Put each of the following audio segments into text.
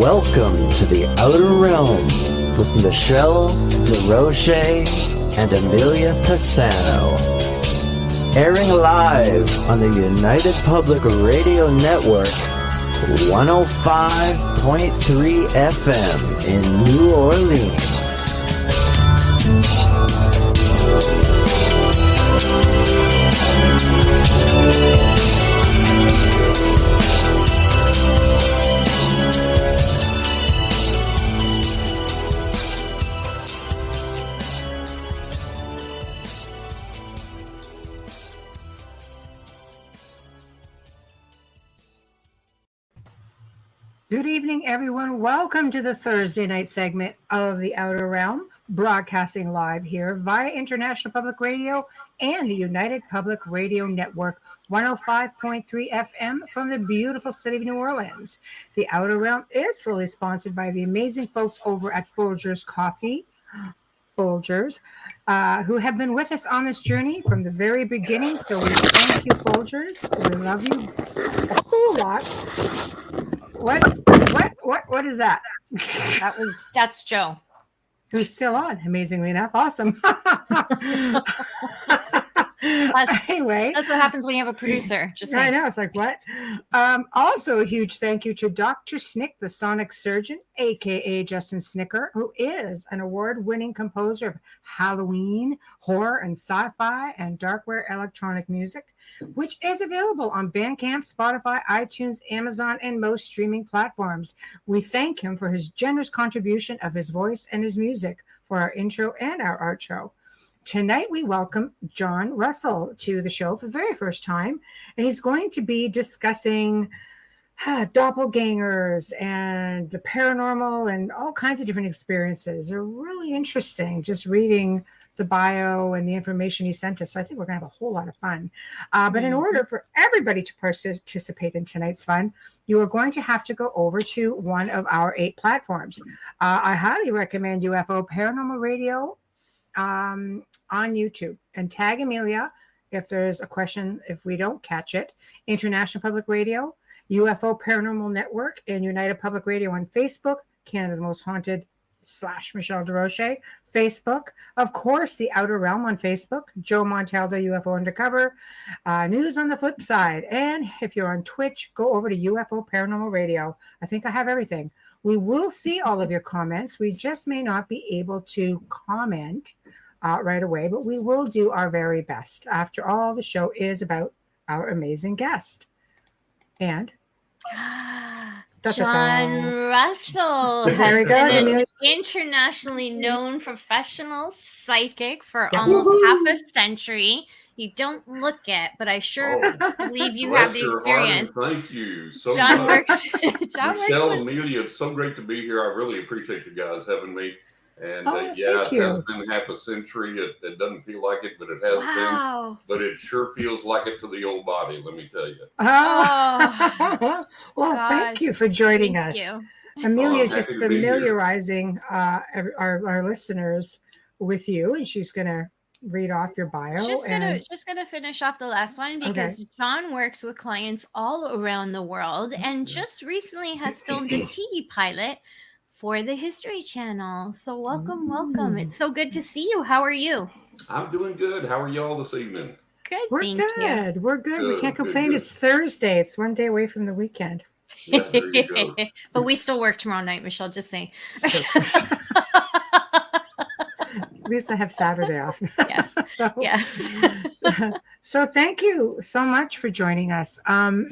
Welcome to the Outer Realm with Michelle Desrochers and Amelia Pisano. Airing live on the United Public Radio Network, 105.3 FM in New Orleans. Good evening, everyone. Welcome to the Thursday night segment of The Outer Realm, broadcasting live here via International Public Radio and the United Public Radio Network, 105.3 FM from the beautiful city of New Orleans. The Outer Realm is fully sponsored by the amazing folks over at Folgers Coffee, Folgers, who have been with us on this journey from the very beginning. So we thank you, Folgers. We love you a whole lot. What is that? That's Joe. Who's still on, amazingly enough. Awesome. Anyway. That's what happens when you have a producer. Just saying. I know. It's like, what? Also, a huge thank you to Dr. Snick, the sonic surgeon, a.k.a. Justin Snicker, who is an award-winning composer of Halloween, horror, and sci-fi, and darkware electronic music, which is available on Bandcamp, Spotify, iTunes, Amazon, and most streaming platforms. We thank him for his generous contribution of his voice and his music for our intro and our outro. Tonight, we welcome John Russell to the show for the very first time, and he's going to be discussing doppelgangers and the paranormal and all kinds of different experiences. They're really interesting, just reading the bio and the information he sent us. So I think we're going to have a whole lot of fun. But in order for everybody to participate in tonight's fun, you are going to have to go over to one of our 8 platforms. I highly recommend UFO Paranormal Radio on YouTube, and tag Amelia if there's a question if we don't catch it. International Public Radio, UFO Paranormal Network, and United Public Radio on Facebook, Canada's Most Haunted / Michelle Desrochers Facebook. Of course, The Outer Realm on Facebook, Joe Montaldo UFO Undercover, News on the Flip Side. And if you're on Twitch, go over to UFO Paranormal Radio. I think I have everything. We will see all of your comments. We just may not be able to comment right away, but we will do our very best. After all, the show is about our amazing guest. And John Russell has been an internationally known professional psychic for almost half a century. You don't look it, but I sure believe you have the experience. Thank you so John much. Michelle, Amelia, it's so great to be here. I really appreciate you guys having me. And it has been half a century. It doesn't feel like it, but it has been. But it sure feels like it to the old body, let me tell you. Oh, well, thank you for joining us. Amelia is just familiarizing our listeners with you, and she's going to read off your bio. Just gonna finish off the last one because John works with clients all around the world and just recently has filmed a TV pilot for the History Channel. So welcome. It's so good to see you. How are you? I'm doing good. How are y'all this evening? Good. We're good. We can't complain. Good. It's Thursday. It's one day away from the weekend. Yeah, there you go. But we still work tomorrow night, Michelle, just saying. At least I have Saturday off. Yes. Yes. So thank you so much for joining us. My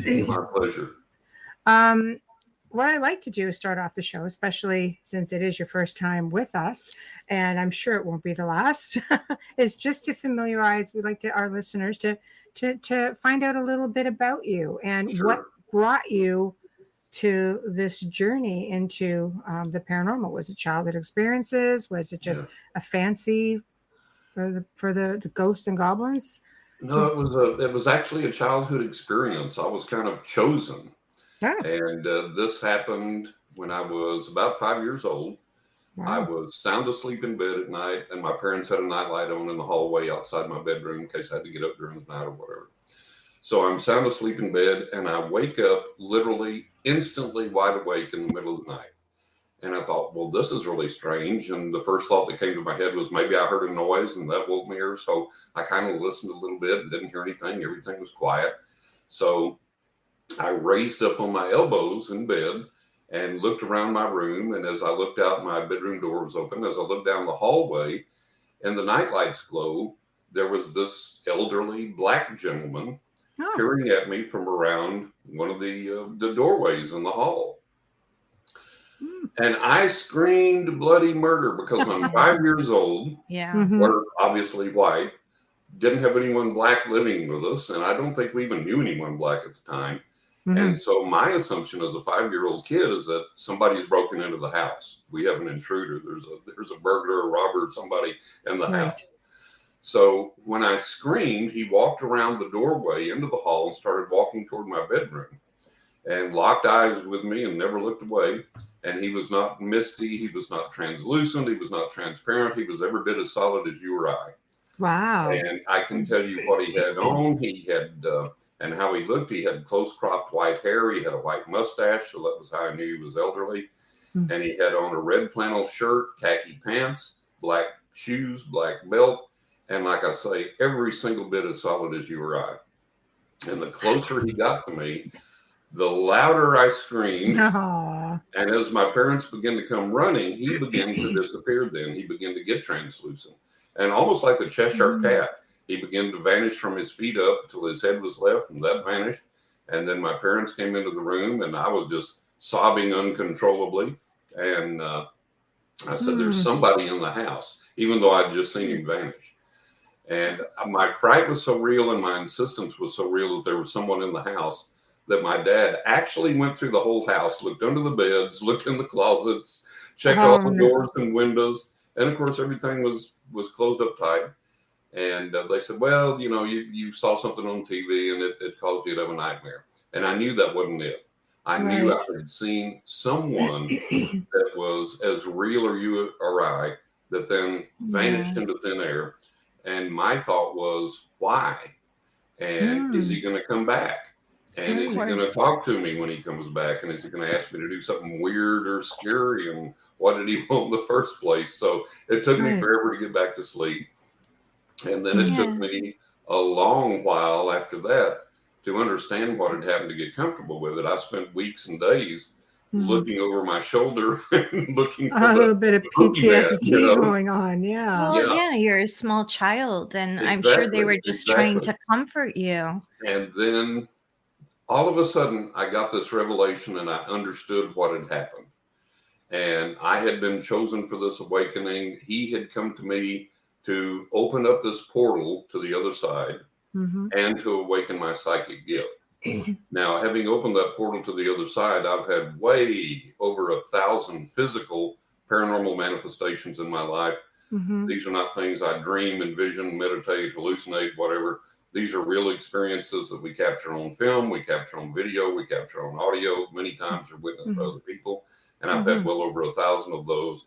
pleasure. What I like to do is start off the show, especially since it is your first time with us, and I'm sure it won't be the last, is just to familiarize, we'd like to our listeners to find out a little bit about you and what brought you to this journey into the paranormal. Was it childhood experiences? Was it just a fancy for the ghosts and goblins? No, it was actually a childhood experience. I was kind of chosen. Yeah. And this happened when I was about 5 years old. Wow. I was sound asleep in bed at night, and my parents had a nightlight on in the hallway outside my bedroom in case I had to get up during the night or whatever. So I'm sound asleep in bed, and I wake up literally instantly wide awake in the middle of the night. And I thought, well, this is really strange. And the first thought that came to my head was maybe I heard a noise and that woke me here. So I kind of listened a little bit and didn't hear anything. Everything was quiet. So I raised up on my elbows in bed and looked around my room. And as I looked out, my bedroom door was open. As I looked down the hallway and the nightlights glow, there was this elderly black gentleman peering at me from around one of the doorways in the hall. And I screamed bloody murder because I'm 5 years old. Yeah. We're obviously white, didn't have anyone black living with us. And I don't think we even knew anyone black at the time. And so my assumption as a 5-year-old kid is that somebody's broken into the house. We have an intruder. There's a burglar, a robber, somebody in the house. So when I screamed, he walked around the doorway into the hall and started walking toward my bedroom and locked eyes with me and never looked away. And he was not misty. He was not translucent. He was not transparent. He was every bit as solid as you or I. Wow. And I can tell you what he had on. He had, and how he looked. He had close cropped white hair. He had a white mustache. So that was how I knew he was elderly. And he had on a red flannel shirt, khaki pants, black shoes, black belt. And like I say, every single bit as solid as you or I. And the closer he got to me, the louder I screamed. Aww. And as my parents began to come running, he began to disappear then. He began to get translucent. And almost like the Cheshire cat, he began to vanish from his feet up until his head was left, and that vanished. And then my parents came into the room, and I was just sobbing uncontrollably. And I said, there's somebody in the house, even though I'd just seen him vanish. And my fright was so real and my insistence was so real that there was someone in the house that my dad actually went through the whole house, looked under the beds, looked in the closets, checked all the doors and windows. And of course, everything was closed up tight. And they said, well, you know, you saw something on TV and it caused you to have a nightmare. And I knew that wasn't it. I knew I had seen someone that was as real as you or I that then vanished into thin air. And my thought was, why? And is he going to come back? And is he going to talk to me when he comes back? And is he going to ask me to do something weird or scary? And what did he want in the first place? So it took me forever to get back to sleep. And then it took me a long while after that to understand what had happened to get comfortable with it. I spent weeks and days looking over my shoulder and looking for a little bit of PTSD going on. Well, you're a small child, and I'm sure they were just trying to comfort you. And then all of a sudden, I got this revelation and I understood what had happened. And I had been chosen for this awakening. He had come to me to open up this portal to the other side and to awaken my psychic gift. Now, having opened that portal to the other side, I've had way over 1,000 physical paranormal manifestations in my life. These are not things I dream, envision, meditate, hallucinate, whatever. These are real experiences that we capture on film, we capture on video, we capture on audio. Many times are witnessed by other people. And I've had well over 1,000 of those.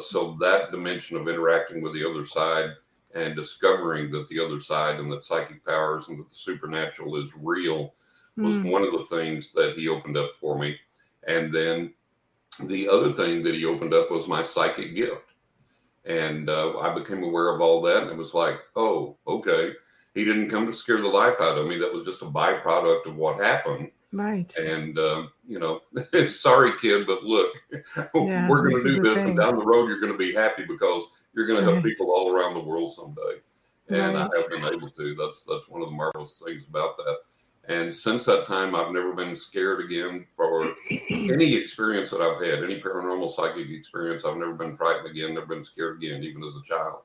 So that dimension of interacting with the other side and discovering that the other side and that psychic powers and that the supernatural is real was one of the things that he opened up for me. And then the other thing that he opened up was my psychic gift. And I became aware of all that. And it was like, oh, okay. He didn't come to scare the life out of me. That was just a byproduct of what happened. Right. And, you know, sorry, kid, but look, we're going to do this. And down the road, you're going to be happy because you're going to help people all around the world someday. And I have been able to. That's one of the marvelous things about that. And since that time, I've never been scared again for any experience that I've had, any paranormal psychic experience. I've never been frightened again, never been scared again, even as a child.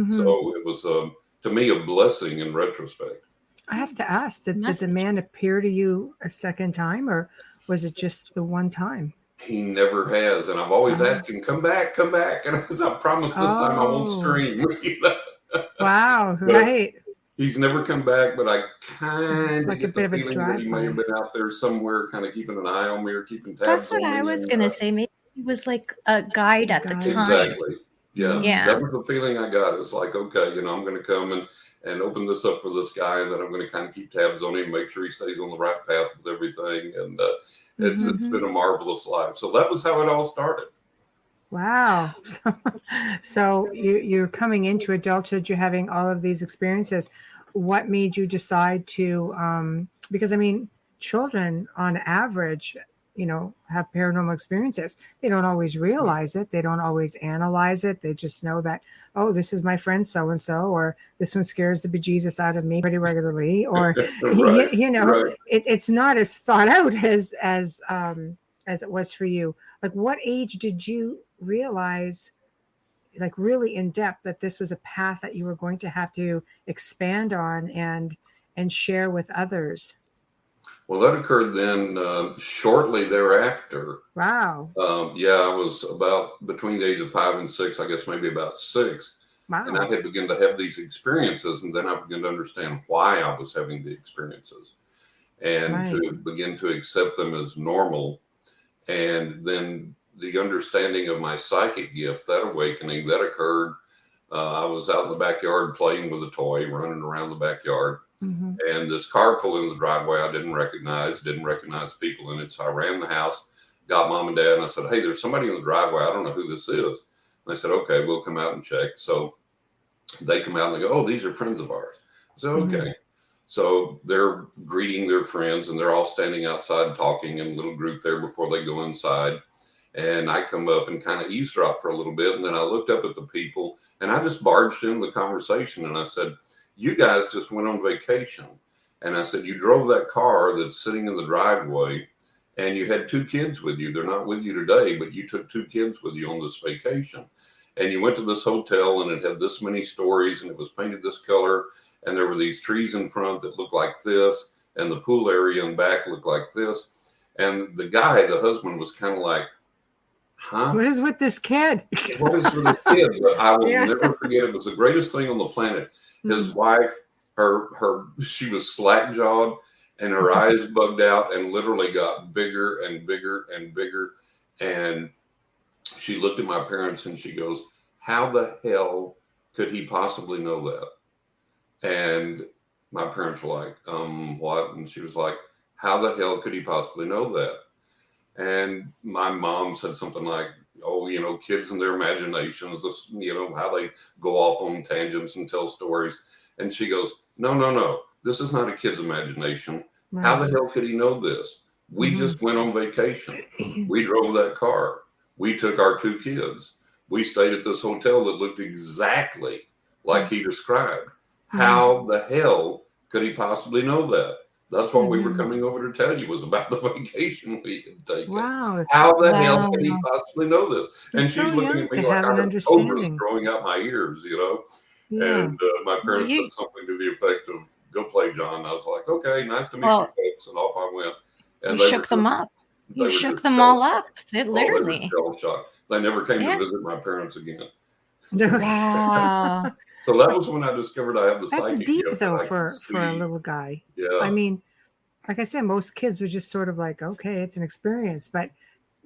So it was, to me, a blessing in retrospect. I have to ask, did the man appear to you a second time, or was it just the one time? He never has. And I've always asked him, come back. And I promise this time I won't scream. Wow, right. He's never come back, but I kind of get the bit feeling that he may have been out there somewhere, kind of keeping an eye on me or keeping tabs on me. That's what I was going to say. Maybe he was like a guide at the time. Exactly. Yeah. That was the feeling I got. It's like, okay, you know, I'm going to come and open this up for this guy, and then I'm going to kind of keep tabs on him, make sure he stays on the right path with everything. And it's been a marvelous life. So that was how it all started. Wow. So you're coming into adulthood, you're having all of these experiences. What made you decide to, because I mean, children on average, have paranormal experiences. They don't always realize it. They don't always analyze it. They just know that, oh, this is my friend so-and-so, or this one scares the bejesus out of me pretty regularly, or, Right, right. it's not as thought out as it was for you. Like, what age did you realize, like really in depth, that this was a path that you were going to have to expand on and share with others? Well, that occurred then shortly thereafter. Wow. Yeah, I was about between the age of 5 and 6, I guess maybe about 6. And I Wow. had begun to have these experiences, and then I began to understand why I was having the experiences and Right. to begin to accept them as normal. And then the understanding of my psychic gift, that awakening, that occurred. I was out in the backyard playing with a toy, running around the backyard, Mm-hmm. and this car pulled in the driveway. I didn't recognize people in it. So I ran the house, got mom and dad, and I said, "Hey, there's somebody in the driveway. I don't know who this is." And they said, "Okay, we'll come out and check." So they come out and they go, "Oh, these are friends of ours." I said, Mm-hmm. "Okay." So they're greeting their friends, and they're all standing outside talking in a little group there before they go inside. And I come up and kind of eavesdrop for a little bit. And then I looked up at the people and I just barged into the conversation. And I said, "You guys just went on vacation." And I said, "You drove that car that's sitting in the driveway and you had 2 kids with you. They're not with you today, but you took 2 kids with you on this vacation. And you went to this hotel and it had this many stories and it was painted this color. And there were these trees in front that looked like this. And the pool area in back looked like this." And the guy, the husband, was kind of like, "Huh? What is with this kid? What is with the kid?" But I will Yeah. never forget. It was the greatest thing on the planet. His Mm. wife, she was slack jawed, and her eyes bugged out, and literally got bigger and bigger and bigger. And she looked at my parents, and she goes, "How the hell could he possibly know that?" And my parents were like, what?" And she was like, "How the hell could he possibly know that?" And my mom said something like, "Oh, kids and their imaginations, this, how they go off on tangents and tell stories." And she goes, "No, no, no. This is not a kid's imagination. How Right. the hell could he know this? We Mm-hmm. just went on vacation. We drove that car. We took our 2 kids. We stayed at this hotel that looked exactly like he described. Mm-hmm. How the hell could he possibly know that? That's what we were Mm-hmm. coming over to tell you, was about the vacation we had taken. Wow. How the hell Wow. can he possibly know this?" And He's so she's looking young at me to like have I an have cobras understanding. growing out my ears. Yeah. And my Well, parents you said something to the effect of, "Go play, John." I was like, "Okay, nice to meet you, well, folks," and off I went. you And shook them up. they You were shook just them shell all up. Oh, they were Literally. shell shocked. They never came to Yeah. visit my parents again. Wow. So that was when I discovered I have the That's psychic deep gift, that though I can for a see. little guy. I Yeah, mean, like I said, most kids would just sort of like, okay, it's an experience. But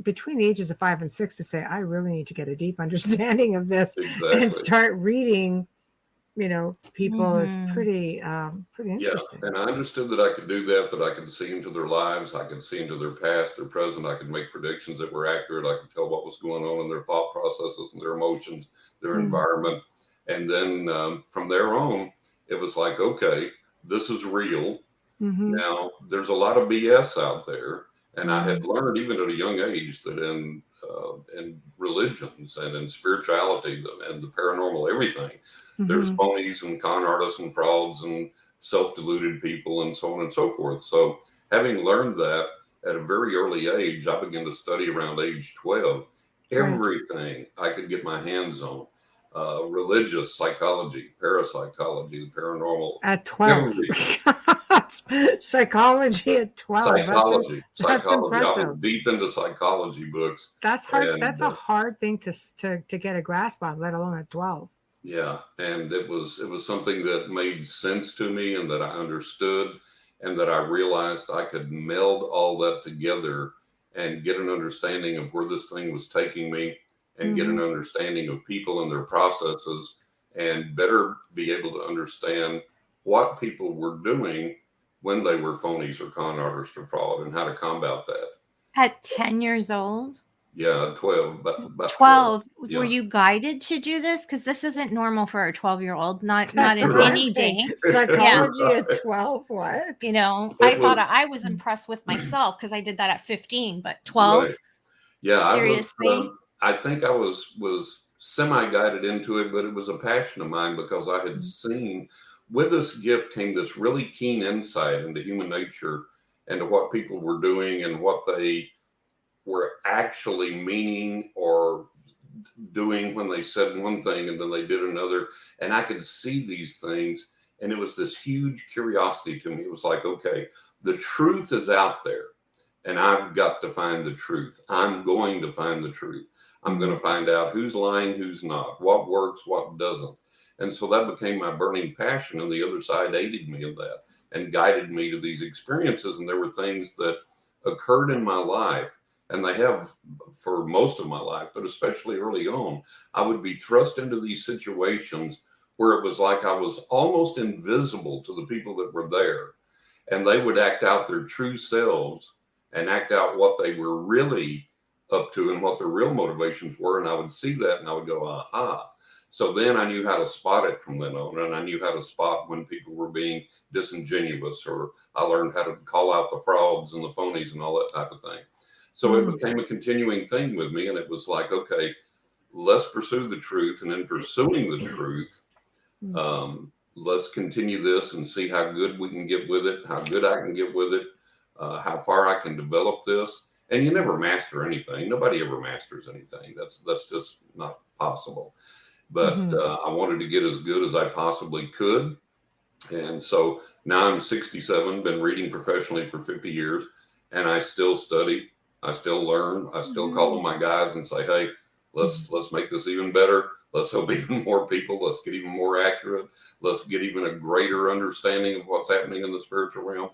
between the ages of 5 and 6, to say, I really need to get a deep understanding of this and exactly. start reading, people, is Hmm. pretty Yeah, interesting. and I understood that I could do that, that I could see into their lives, I could see into their past, their present, I could make predictions that were accurate, I could tell what was going on in their thought processes and their emotions, their Mm, environment. And then from there on, it was like, okay, this is real. mm-hmm, Now, there's a lot of BS out there, and I had mm, learned even at a young age that in religions and in spirituality and the paranormal, everything, there's mm-hmm. phonies and con artists and frauds and self-deluded people and so on and so forth. So, having learned that at a very early age, I began to study around age 12 Right. everything I could get my hands on. Religious psychology, parapsychology, the paranormal, At 12. everything. Psychology at 12. That's Psychology. I was impressive. deep into psychology books, That's hard. and That's a hard thing to get a grasp on, let alone at 12. yeah, and it was something that made sense to me, and that I understood, and that I realized I could meld all that together and get an understanding of where this thing was taking me, and get Mm-hmm. an understanding of people and their processes, and better be able to understand what people were doing when they were phonies or con artists or fraud, and how to combat that. At 10 years old? Yeah, 12, about 12. Yeah. Were you guided to do this? Because this isn't normal for a 12-year-old, not in any day. Psychology at 12, what? You know, It thought was- I was impressed with myself because I did that at 15, but 12? Right. Yeah, Seriously? I think I was semi-guided into it, but it was a passion of mine because I had seen, with this gift came this really keen insight into human nature and to what people were doing and what they were actually meaning or doing when they said one thing and then they did another. And I could see these things, and it was this huge curiosity to me. It was like, okay, the truth is out there, and I've got to find the truth. I'm going to find the truth. I'm going to find out who's lying, who's not, what works, what doesn't. And so that became my burning passion, and the other side aided me in that and guided me to these experiences. And there were things that occurred in my life, and they have for most of my life, but especially early on, I would be thrust into these situations where it was like I was almost invisible to the people that were there, and they would act out their true selves and act out what they were really up to and what their real motivations were. And I would see that and I would go, aha. So then I knew how to spot it from then on. And I knew how to spot when people were being disingenuous, or I learned how to call out the frauds and the phonies and all that type of thing. So it became a continuing thing with me. And it was like, okay, let's pursue the truth. And in pursuing the truth, let's continue this and see how good we can get with it, how good I can get with it, how far I can develop this. And you never master anything. Nobody ever masters anything. That's just not possible. But I wanted to get as good as I possibly could. And so now I'm 67, been reading professionally for 50 years, and I still study. I still learn. I still call on my guys and say, hey, let's make this even better. Let's help even more people. Let's get even more accurate. Let's get even a greater understanding of what's happening in the spiritual realm.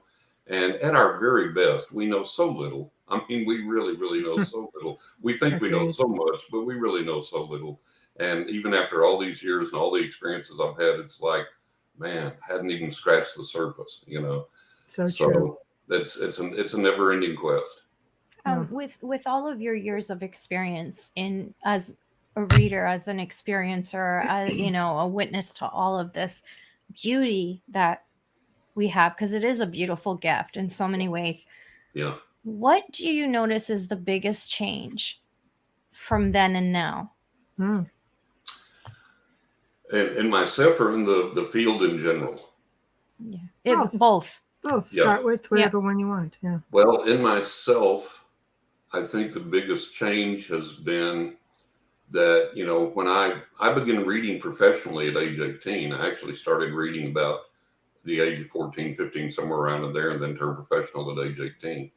And at our very best, we know so little. I mean, we really, really know so little. We think we know so much, but we really know so little. And even after all these years and all the experiences I've had, it's like, man, I hadn't even scratched the surface, you know. So true. It's a never-ending quest. With all of your years of experience as a reader, as an experiencer, as, you know, a witness to all of this beauty that we have, because it is a beautiful gift in so many ways. Yeah. What do you notice is the biggest change from then and now? In myself or in the field in general? Yeah. Both. Start with whatever one you want. Yeah. Well, in myself, I think the biggest change has been that, you know, when I began reading professionally at age 18, I actually started reading about the age of 14, 15, somewhere around in there, and then turned professional at age 18.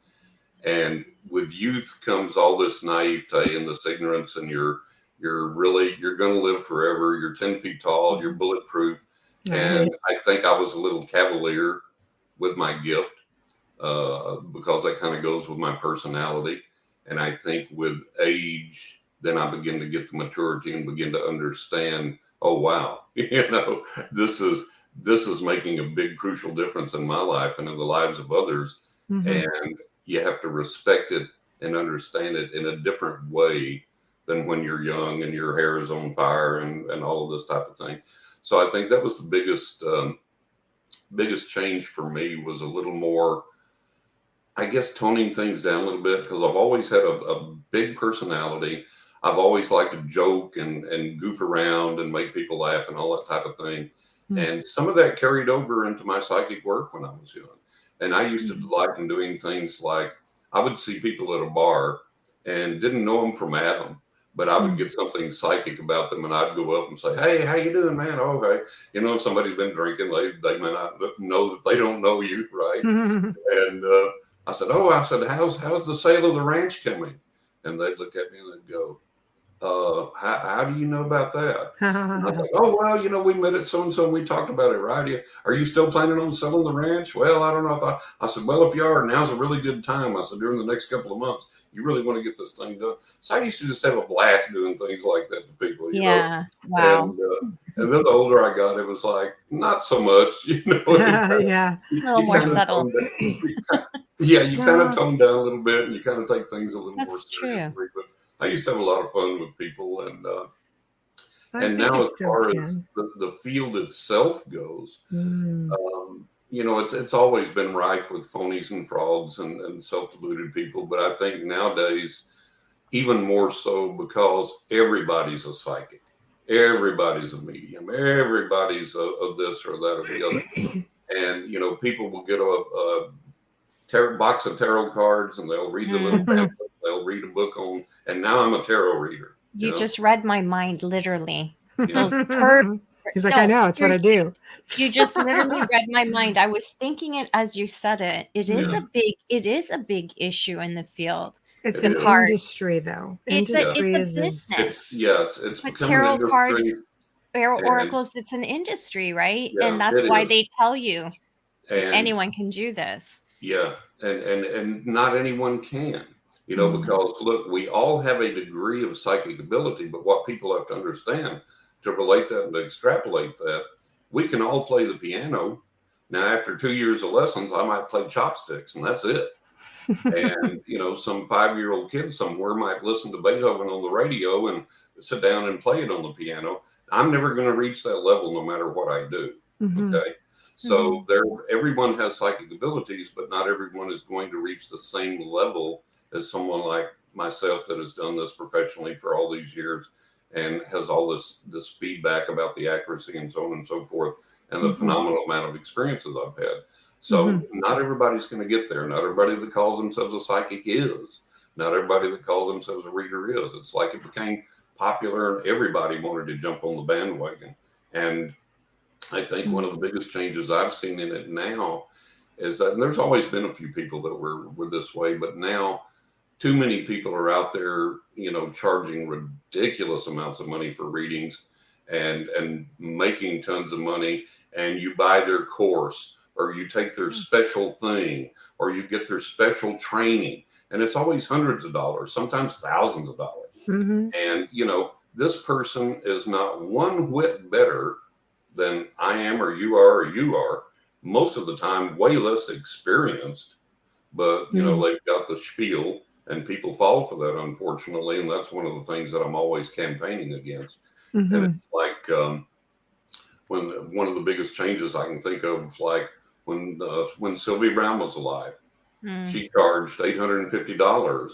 And with youth comes all this naivete and this ignorance, and you're going to live forever. You're 10 feet tall. You're bulletproof. And I think I was a little cavalier with my gift because that kind of goes with my personality. And I think with age, then I begin to get the maturity and begin to understand, oh, wow, you know, this is making a big crucial difference in my life and in the lives of others. And you have to respect it and understand it in a different way than when you're young and your hair is on fire and all of this type of thing. So I think that was the biggest change for me, was a little more, I guess, toning things down a little bit, because I've always had a big personality. I've always liked to joke and goof around and make people laugh and all that type of thing. And some of that carried over into my psychic work when I was young. And I used to delight in doing things like, I would see people at a bar and didn't know them from Adam, but I would get something psychic about them, and I'd go up and say, hey, how you doing, man? Oh, okay. You know, if somebody's been drinking, they may not know that they don't know you, right? And I said, how's the sale of the ranch coming? And they'd look at me and they'd go, how do you know about that? And I was like, oh, well, you know, we met at so-and-so and we talked about it, right? Are you still planning on selling the ranch? Well, I don't know. I said, well, if you are, now's a really good time. I said, during the next couple of months, you really want to get this thing done. So I used to just have a blast doing things like that to people. You know? Wow. And then the older I got, it was like, not so much, you know. A little more subtle. You kind of tone down a little bit, and you kind of take things a little more That's seriously. true. I used to have a lot of fun with people, and I and think now you as still far as can. the field itself goes, Mm. it's always been rife with phonies and frauds and self-deluded people. But I think nowadays, even more so, because everybody's a psychic, everybody's a medium, everybody's of this or that or the other. And people will get a box of tarot cards, and they'll read the little pamphlet, they'll read a book on, and now I'm a tarot reader. You just read my mind, literally. Yeah. Those per He's like, I know, it's what I do. You just literally read my mind. I was thinking it as you said it. It is a big issue in the field. It's It an is. industry, though. It's Industry a is business. It's But becoming an tarot industry. cards, tarot and- oracles, it's an industry, right? Yeah, and that's it why is. they tell you And anyone can do this. yeah, and not anyone can, Mhm. because look, we all have a degree of psychic ability, but what people have to understand to relate that and to extrapolate that, we can all play the piano. Now, after 2 years of lessons, I might play chopsticks, and that's it. And some 5-year-old kid somewhere might listen to Beethoven on the radio and sit down and play it on the piano. I'm never going to reach that level, no matter what I do. Mhm. Okay. So everyone has psychic abilities, but not everyone is going to reach the same level as someone like myself that has done this professionally for all these years and has all this feedback about the accuracy and so on and so forth, and the phenomenal amount of experiences I've had. So not everybody's going to get there. Not everybody that calls themselves a psychic is. Not everybody that calls themselves a reader is. It's like it became popular and everybody wanted to jump on the bandwagon. And I think one of the biggest changes I've seen in it now is that, and there's always been a few people that were this way, but now too many people are out there, charging ridiculous amounts of money for readings and making tons of money, and you buy their course or you take their special thing or you get their special training, and it's always hundreds of dollars, sometimes thousands of dollars. And this person is not one whit better than I am or you are, most of the time way less experienced, but they've got the spiel, and people fall for that, unfortunately. And that's one of the things that I'm always campaigning against. And it's like when one of the biggest changes I can think of, like when Sylvia Brown was alive, she charged $850,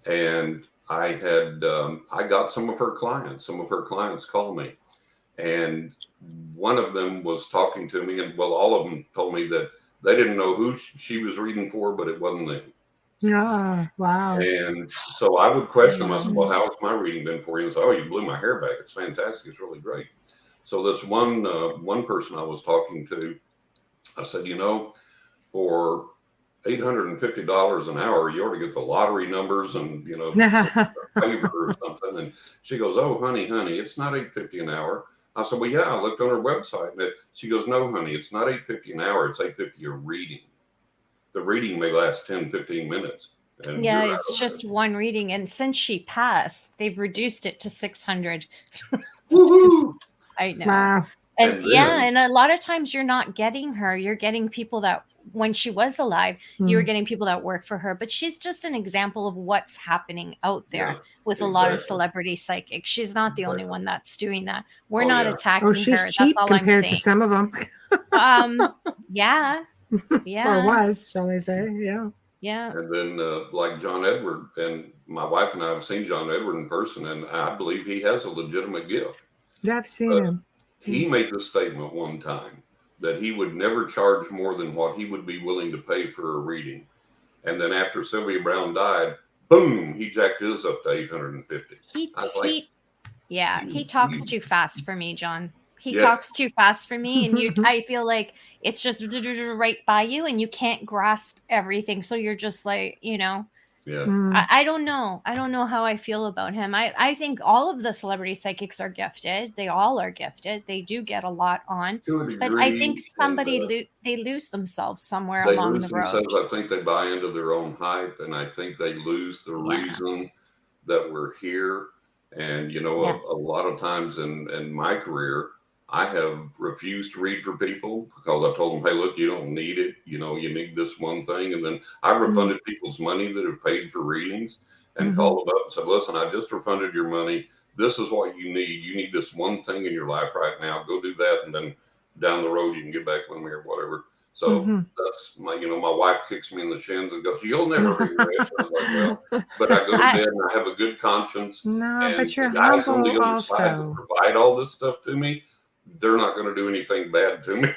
and I got some of her clients called me, and one of them was talking to me, and all of them told me that they didn't know who she was reading for, but it wasn't them. Ah, wow. And so I would question them. I said, well, how's my reading been for you? And said, oh, you blew my hair back. It's fantastic. It's really great. So this one person I was talking to, I said, for $850 an hour, you ought to get the lottery numbers and, favor or something. And she goes, oh, honey, it's not $850 an hour. I said, well, yeah, I looked on her website. And she goes, no, honey, it's not $850 an hour. It's $850 a reading. The reading may last 10, 15 minutes. And it's just one reading. And since she passed, they've reduced it to 600. Woohoo! I know. Wow. And and a lot of times you're not getting her. You're getting people that, when she was alive, you were getting people that work for her. But she's just an example of what's happening out there with a lot of celebrity psychics. She's not the only one that's doing that. We're not attacking her. She's That's cheap all compared I'm to saying. some of them. Yeah. Or was, shall I say? Yeah. Yeah. And then like John Edward, and my wife and I have seen John Edward in person, and I believe he has a legitimate gift. Yeah, I've seen him. He made the statement one time that he would never charge more than what he would be willing to pay for a reading. And then after Sylvia Brown died, boom, he jacked his up to $850. He talks too fast for me, John. He talks too fast for me, and I feel like it's just right by you, and you can't grasp everything. So you're just like, I don't know. I don't know how I feel about him. I think all of the celebrity psychics are gifted. They all are gifted. They do get a lot on. To a degree, but I think they lose themselves somewhere they along lose the road. Themselves. I think they buy into their own hype, and I think they lose the reason that we're here. And, a lot of times in my career, I have refused to read for people because I told them, hey, look, you don't need it. You need this one thing. And then I've refunded people's money that have paid for readings. and called them up and said, listen, I just refunded your money. This is what you need. You need this one thing in your life right now. Go do that. And then down the road, you can get back with me or whatever. So that's my, my wife kicks me in the shins and goes, you'll never be rich. I was like, well, but I go to bed and I have a good conscience. No, and but you're the guys on the humble other side that provide all this stuff to me, they're not going to do anything bad to me.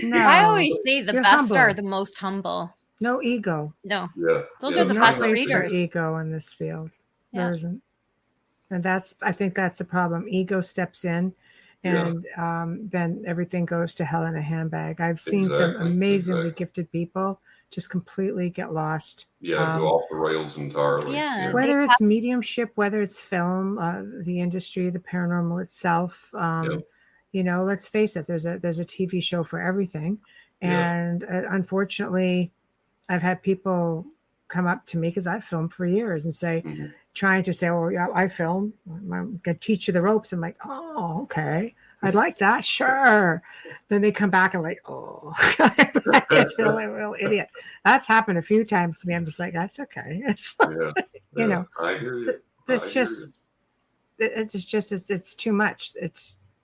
No, I always say the you're best humble. are the most humble. No ego. No. Yeah. Those are the no best place for readers. ego in this field. Yeah. There isn't. And I think that's the problem. Ego steps in, and then everything goes to hell in a handbag. I've seen some amazingly gifted people just completely get lost. Yeah, go off the rails entirely. Yeah. Whether it's mediumship, whether it's film, the industry, the paranormal itself. Let's face it. There's a TV show for everything, and unfortunately, I've had people come up to me because I've filmed for years and say, trying to say, oh, yeah, I film. I'm going to teach you the ropes. I'm like, oh, okay. I'd like that. Sure. Then they come back and like, oh, I just feel like a real idiot. That's happened a few times to me. I'm just like, that's okay. It's, I hear you. It's too much.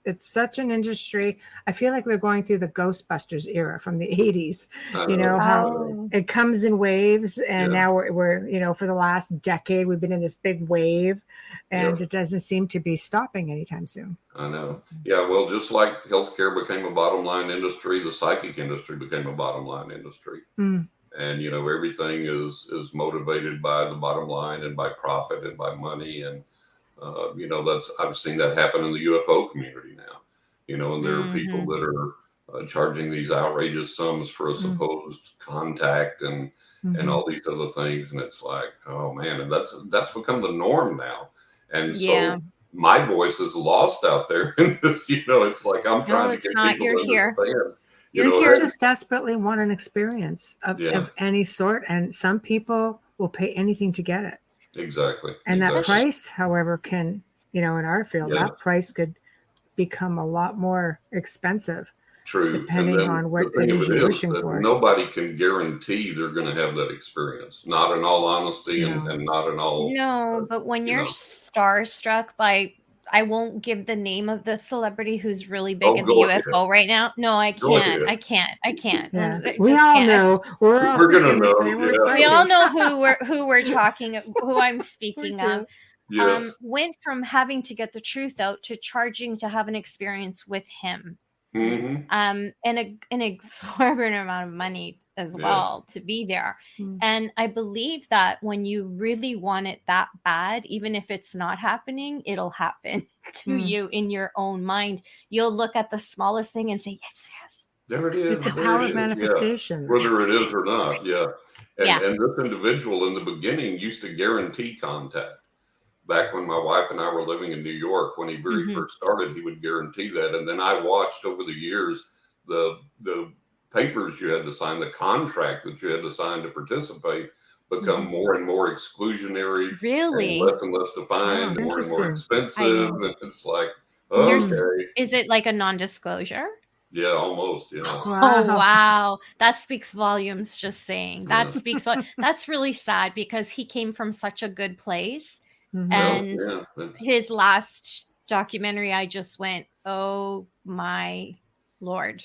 It's such an industry. I feel like we're going through the Ghostbusters era from the 80s. How it comes in waves, and now we're for the last decade we've been in this big wave, and it doesn't seem to be stopping anytime soon. I know. Yeah, well, just like healthcare became a bottom line industry, the psychic industry became a bottom line industry. And everything is motivated by the bottom line and by profit and by money, and I've seen that happen in the UFO community now, and there are people that are charging these outrageous sums for a supposed contact and all these other things. And it's like, oh man, and that's become the norm now. And so my voice is lost out there in this, it's like, I'm trying to get people to understand. You just desperately want an experience of any sort. And some people will pay anything to get it. Exactly. And that price, however, can, in our field, that price could become a lot more expensive. True. Depending on what it is you're wishing for. Nobody can guarantee they're going to have that experience. Not in all honesty and not in all. No, but when you're starstruck by, I won't give the name of the celebrity who's really big in the UFO right now. No, I can't. I can't. Yeah. We all know. We're going to know. We all know who I'm speaking of. Yes. Went from having to get the truth out to charging to have an experience with him. And an exorbitant amount of money as well to be there. And I believe that when you really want it that bad, even if it's not happening, it'll happen to you in your own mind. You'll look at the smallest thing and say, yes. There it is. It's a power of manifestation. Whether it is or not. And this individual in the beginning used to guarantee contact. Back when my wife and I were living in New York, when he very first started, he would guarantee that. And then I watched over the years the papers you had to sign, the contract that you had to sign to participate, become more and more exclusionary. Really? And less defined, more and more expensive. And it's like, okay. Is it like a non-disclosure? Yeah, almost. Yeah. Wow. Oh, wow. That speaks volumes, just saying. That speaks that's really sad because he came from such a good place. And his last documentary, I just went, oh my Lord.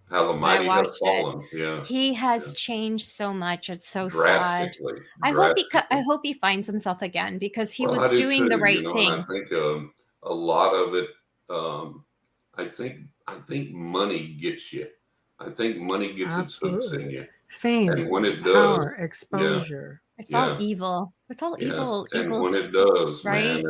How the mighty have fallen. Yeah. He has changed so much. It's so sad. I hope he finds himself again because he was doing the right thing. I think a lot of it, I think money gets you. I think money gets its hooks in you. Fame, and when it does, power, exposure. It's all evil. It's all evil. And when it does, man,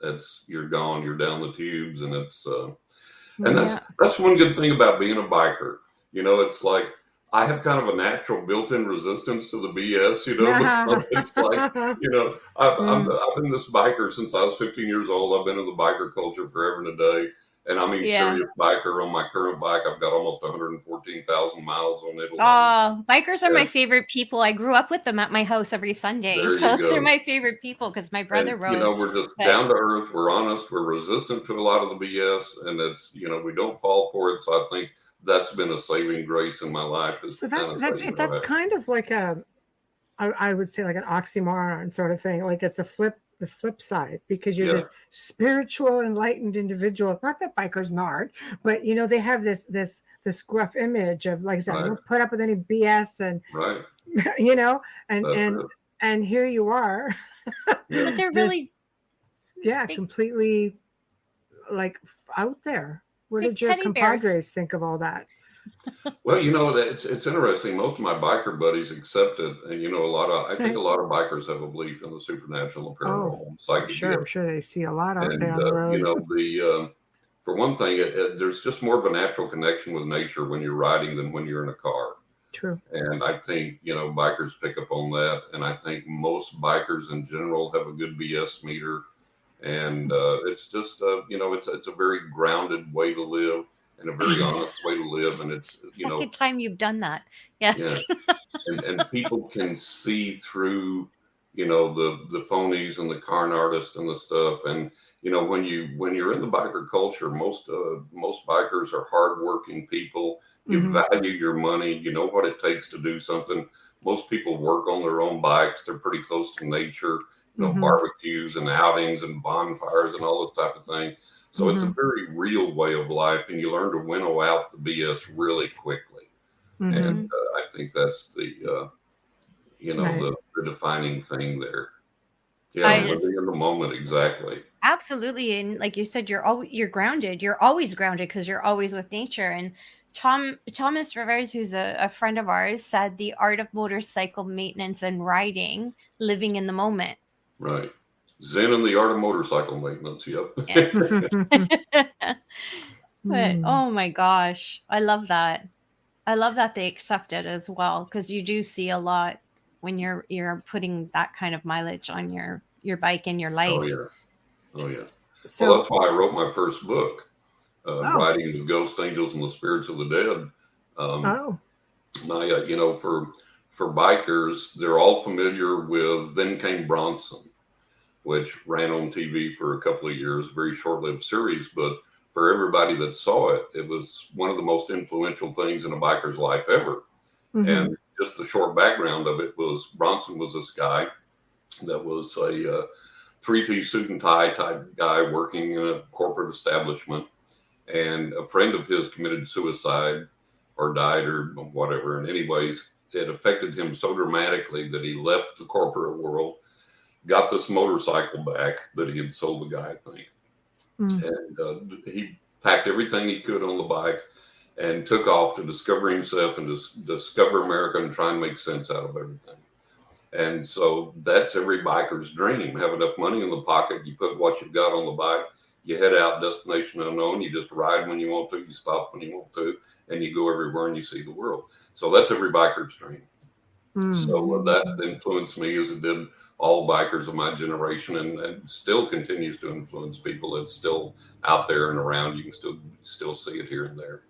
it's you're gone. You're down the tubes, and it's and that's one good thing about being a biker. It's like I have kind of a natural built-in resistance to the BS. Because it's like I've been this biker since I was 15 years old. I've been in the biker culture forever and a day. And I mean, serious biker on my current bike. I've got almost 114,000 miles on it. Bikers are my favorite people. I grew up with them at my house every Sunday. So they're my favorite people because my brother rode. We're just down to earth. We're honest. We're resistant to a lot of the BS. And it's, we don't fall for it. So I think that's been a saving grace in my life. That's kind of like I would say like an oxymoron sort of thing. Like it's the flip side, because you're Yeah. this spiritual, enlightened individual. Not that bikers nard, but they have this gruff image of, like I said, Right. don't put up with any BS, and Right. and That's and it. and here you are. Yeah. But they're Just- really they- completely like out there. What Like did your teddy bears. compadres think of all that? Well, it's interesting. Most of my biker buddies accept it, and I think a lot of bikers have a belief in the supernatural and paranormal, psychic Sure, I'm gifts. sure they see a lot out And there on the road. for one thing, there's just more of a natural connection with nature when you're riding than when you're in a car. True. And I think bikers pick up on that, and I think most bikers in general have a good BS meter, and it's just it's a very grounded way to live and a very honest way to live, and it's second time you've done that. Yes. yeah. And people can see through the phonies and the con artists and the stuff. And when you're in the biker culture, most bikers are hardworking people. You value your money. You know what it takes to do something. Most people work on their own bikes. They're pretty close to nature. Barbecues and outings and bonfires and all this type of thing. So it's a very real way of life, and you learn to winnow out the BS really quickly. And I think that's the the defining thing there. Yeah, living in the moment, exactly. Absolutely. And like you said, you're grounded. You're always grounded because you're always with nature. And Thomas Rivers, who's a friend of ours, said the art of motorcycle maintenance and riding, living in the moment. Right. Zen and the art of motorcycle maintenance. Yep. Yeah. But oh my gosh, I love that. I love that they accept it as well, because you do see a lot when you're putting that kind of mileage on your bike in your life. Oh yeah. So, Well, that's why I wrote my first book, Riding with Ghost Angels and the Spirits of the Dead. For bikers, they're all familiar with Then Came Bronson, which ran on TV for a couple of years, very short-lived series, but for everybody that saw it, it was one of the most influential things in a biker's life ever. And just the short background of it was Bronson was this guy that was a three-piece suit and tie type guy working in a corporate establishment. And a friend of his committed suicide or died or whatever. And anyways, it affected him so dramatically that he left the corporate world, got this motorcycle back that he had sold the guy, I think. And he packed everything he could on the bike and took off to discover himself and discover America and try and make sense out of everything. And so that's every biker's dream. Have enough money in the pocket. You put what you've got on the bike. You head out, destination unknown. You just ride when you want to. You stop when you want to. And you go everywhere and you see the world. So that's every biker's dream. So that influenced me as it did all bikers of my generation, and still continues to influence people. It's still out there and around. You can still see it here and there.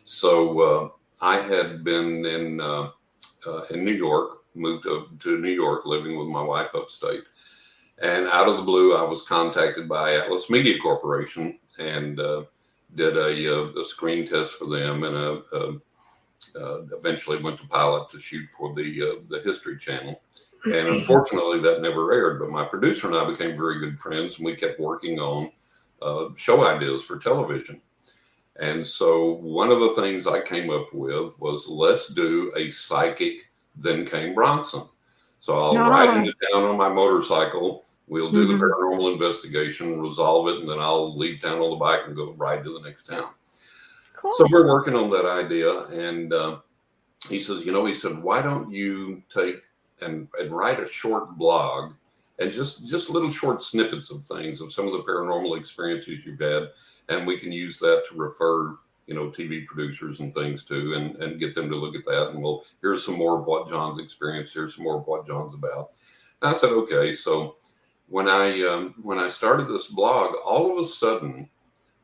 So I had been in New York, moved to New York, living with my wife upstate. And out of the blue, I was contacted by Atlas Media Corporation and did a screen test for them, and eventually went to pilot to shoot for the History Channel. And unfortunately, that never aired. But my producer and I became very good friends, and we kept working on show ideas for television. And so one of the things I came up with was, let's do a psychic Then Came Bronson. So I'll ride into town on my motorcycle. We'll do the paranormal investigation, resolve it, and then I'll leave town on the bike and go ride to the next town. Cool. So we're working on that idea. And he says, why don't you take and write a short blog and just little short snippets of things, of some of the paranormal experiences you've had. And we can use that to refer, TV producers and things to, and get them to look at that. And well, here's some more of what John's experienced. Here's some more of what John's about. And I said, okay. So when I started this blog, all of a sudden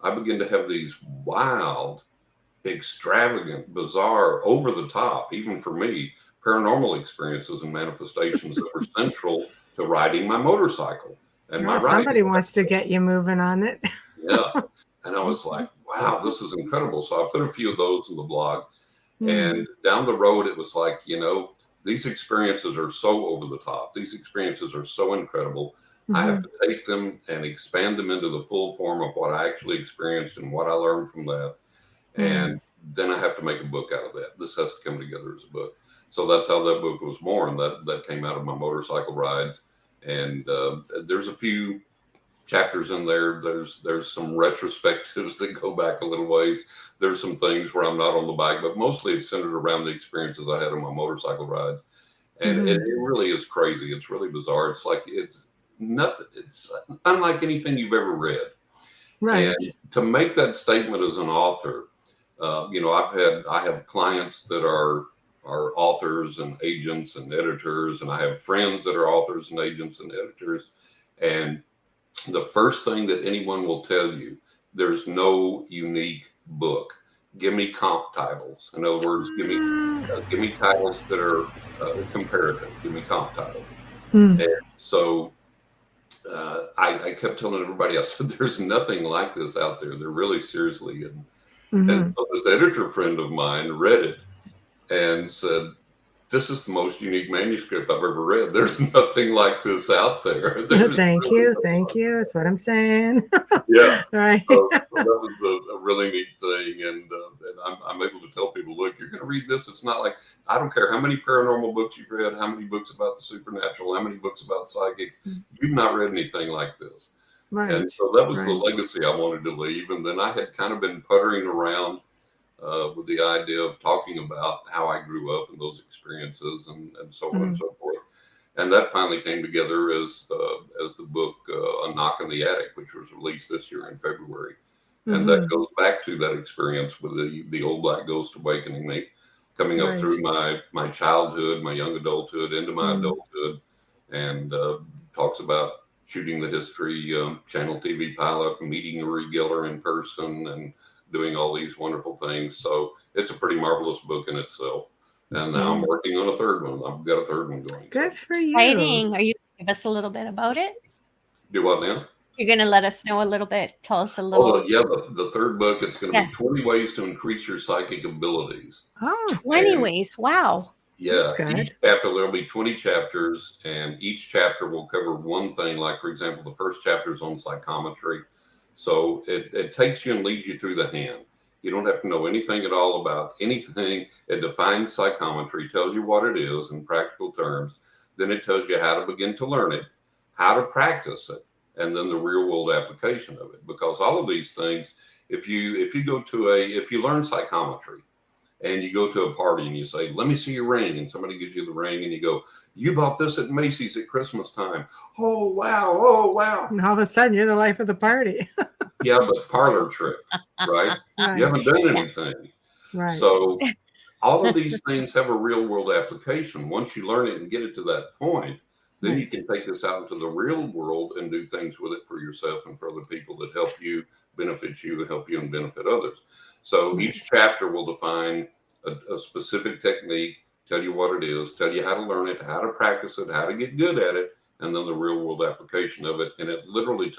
I began to have these wild, extravagant, bizarre, over the top, even for me, paranormal experiences and manifestations that were central to riding my motorcycle. And somebody wants to get you moving on it. Yeah. And I was like, wow, this is incredible. So I put a few of those in the blog. And down the road, it was like, these experiences are so over the top. These experiences are so incredible. I have to take them and expand them into the full form of what I actually experienced and what I learned from that. And then I have to make a book out of that. This has to come together as a book. So that's how that book was born. That came out of my motorcycle rides. And there's a few chapters in there. There's some retrospectives that go back a little ways. There's some things where I'm not on the bike, but mostly it's centered around the experiences I had on my motorcycle rides. And it really is crazy. It's really bizarre. It's like, it's nothing. It's unlike anything you've ever read. Right. And to make that statement as an author, I have clients that are authors and agents and editors, and I have friends that are authors and agents and editors. And the first thing that anyone will tell you, there's no unique book. Give me comp titles. In other words, give me titles that are comparative. Give me comp titles. And so I kept telling everybody, I said, there's nothing like this out there. They're really seriously. And so this editor friend of mine read it and said, this is the most unique manuscript I've ever read. There's nothing like this out there. Thank you. That's what I'm saying. Yeah. Right. So that was a really neat thing. And I'm able to tell people, look, you're going to read this. It's not like, I don't care how many paranormal books you've read, how many books about the supernatural, how many books about psychics. You've not read anything like this. Right. And so that was the legacy I wanted to leave. And then I had kind of been puttering around with the idea of talking about how I grew up and those experiences and so on and so forth. And that finally came together as the book, A Knock in the Attic, which was released this year in February. And that goes back to that experience with the old black ghost awakening me, coming up through my childhood, my young adulthood, into my adulthood, and talks about shooting the history channel TV pilot, meeting Uri Geller in person, and doing all these wonderful things. So it's a pretty marvelous book in itself. And now I'm working on a third one. I've got a third one going. Good for you. Exciting. Are you going to give us a little bit about it? Do what now? You're going to let us know a little bit. Tell us a little. Oh, yeah. The third book, it's going to be 20 ways to increase your psychic abilities. Oh, 20 ways. Wow. Yeah. Each chapter, there'll be 20 chapters, and each chapter will cover one thing. Like, for example, the first chapter is on psychometry. So it takes you and leads you through the hand. You don't have to know anything at all about anything. It defines psychometry, tells you what it is in practical terms. Then it tells you how to begin to learn it, how to practice it, and then the real world application of it. Because all of these things, if you learn psychometry and you go to a party and you say, let me see your ring, and somebody gives you the ring and you go, you bought this at Macy's at Christmas time. Oh, wow. And all of a sudden you're the life of the party. Yeah, but parlor trick, right? You haven't done anything. Right. So all of these things have a real world application. Once you learn it and get it to that point, then you can take this out into the real world and do things with it for yourself and for other people that help you, benefit you, and benefit others. So each chapter will define a specific technique, tell you what it is, tell you how to learn it, how to practice it, how to get good at it, and then the real world application of it. And it literally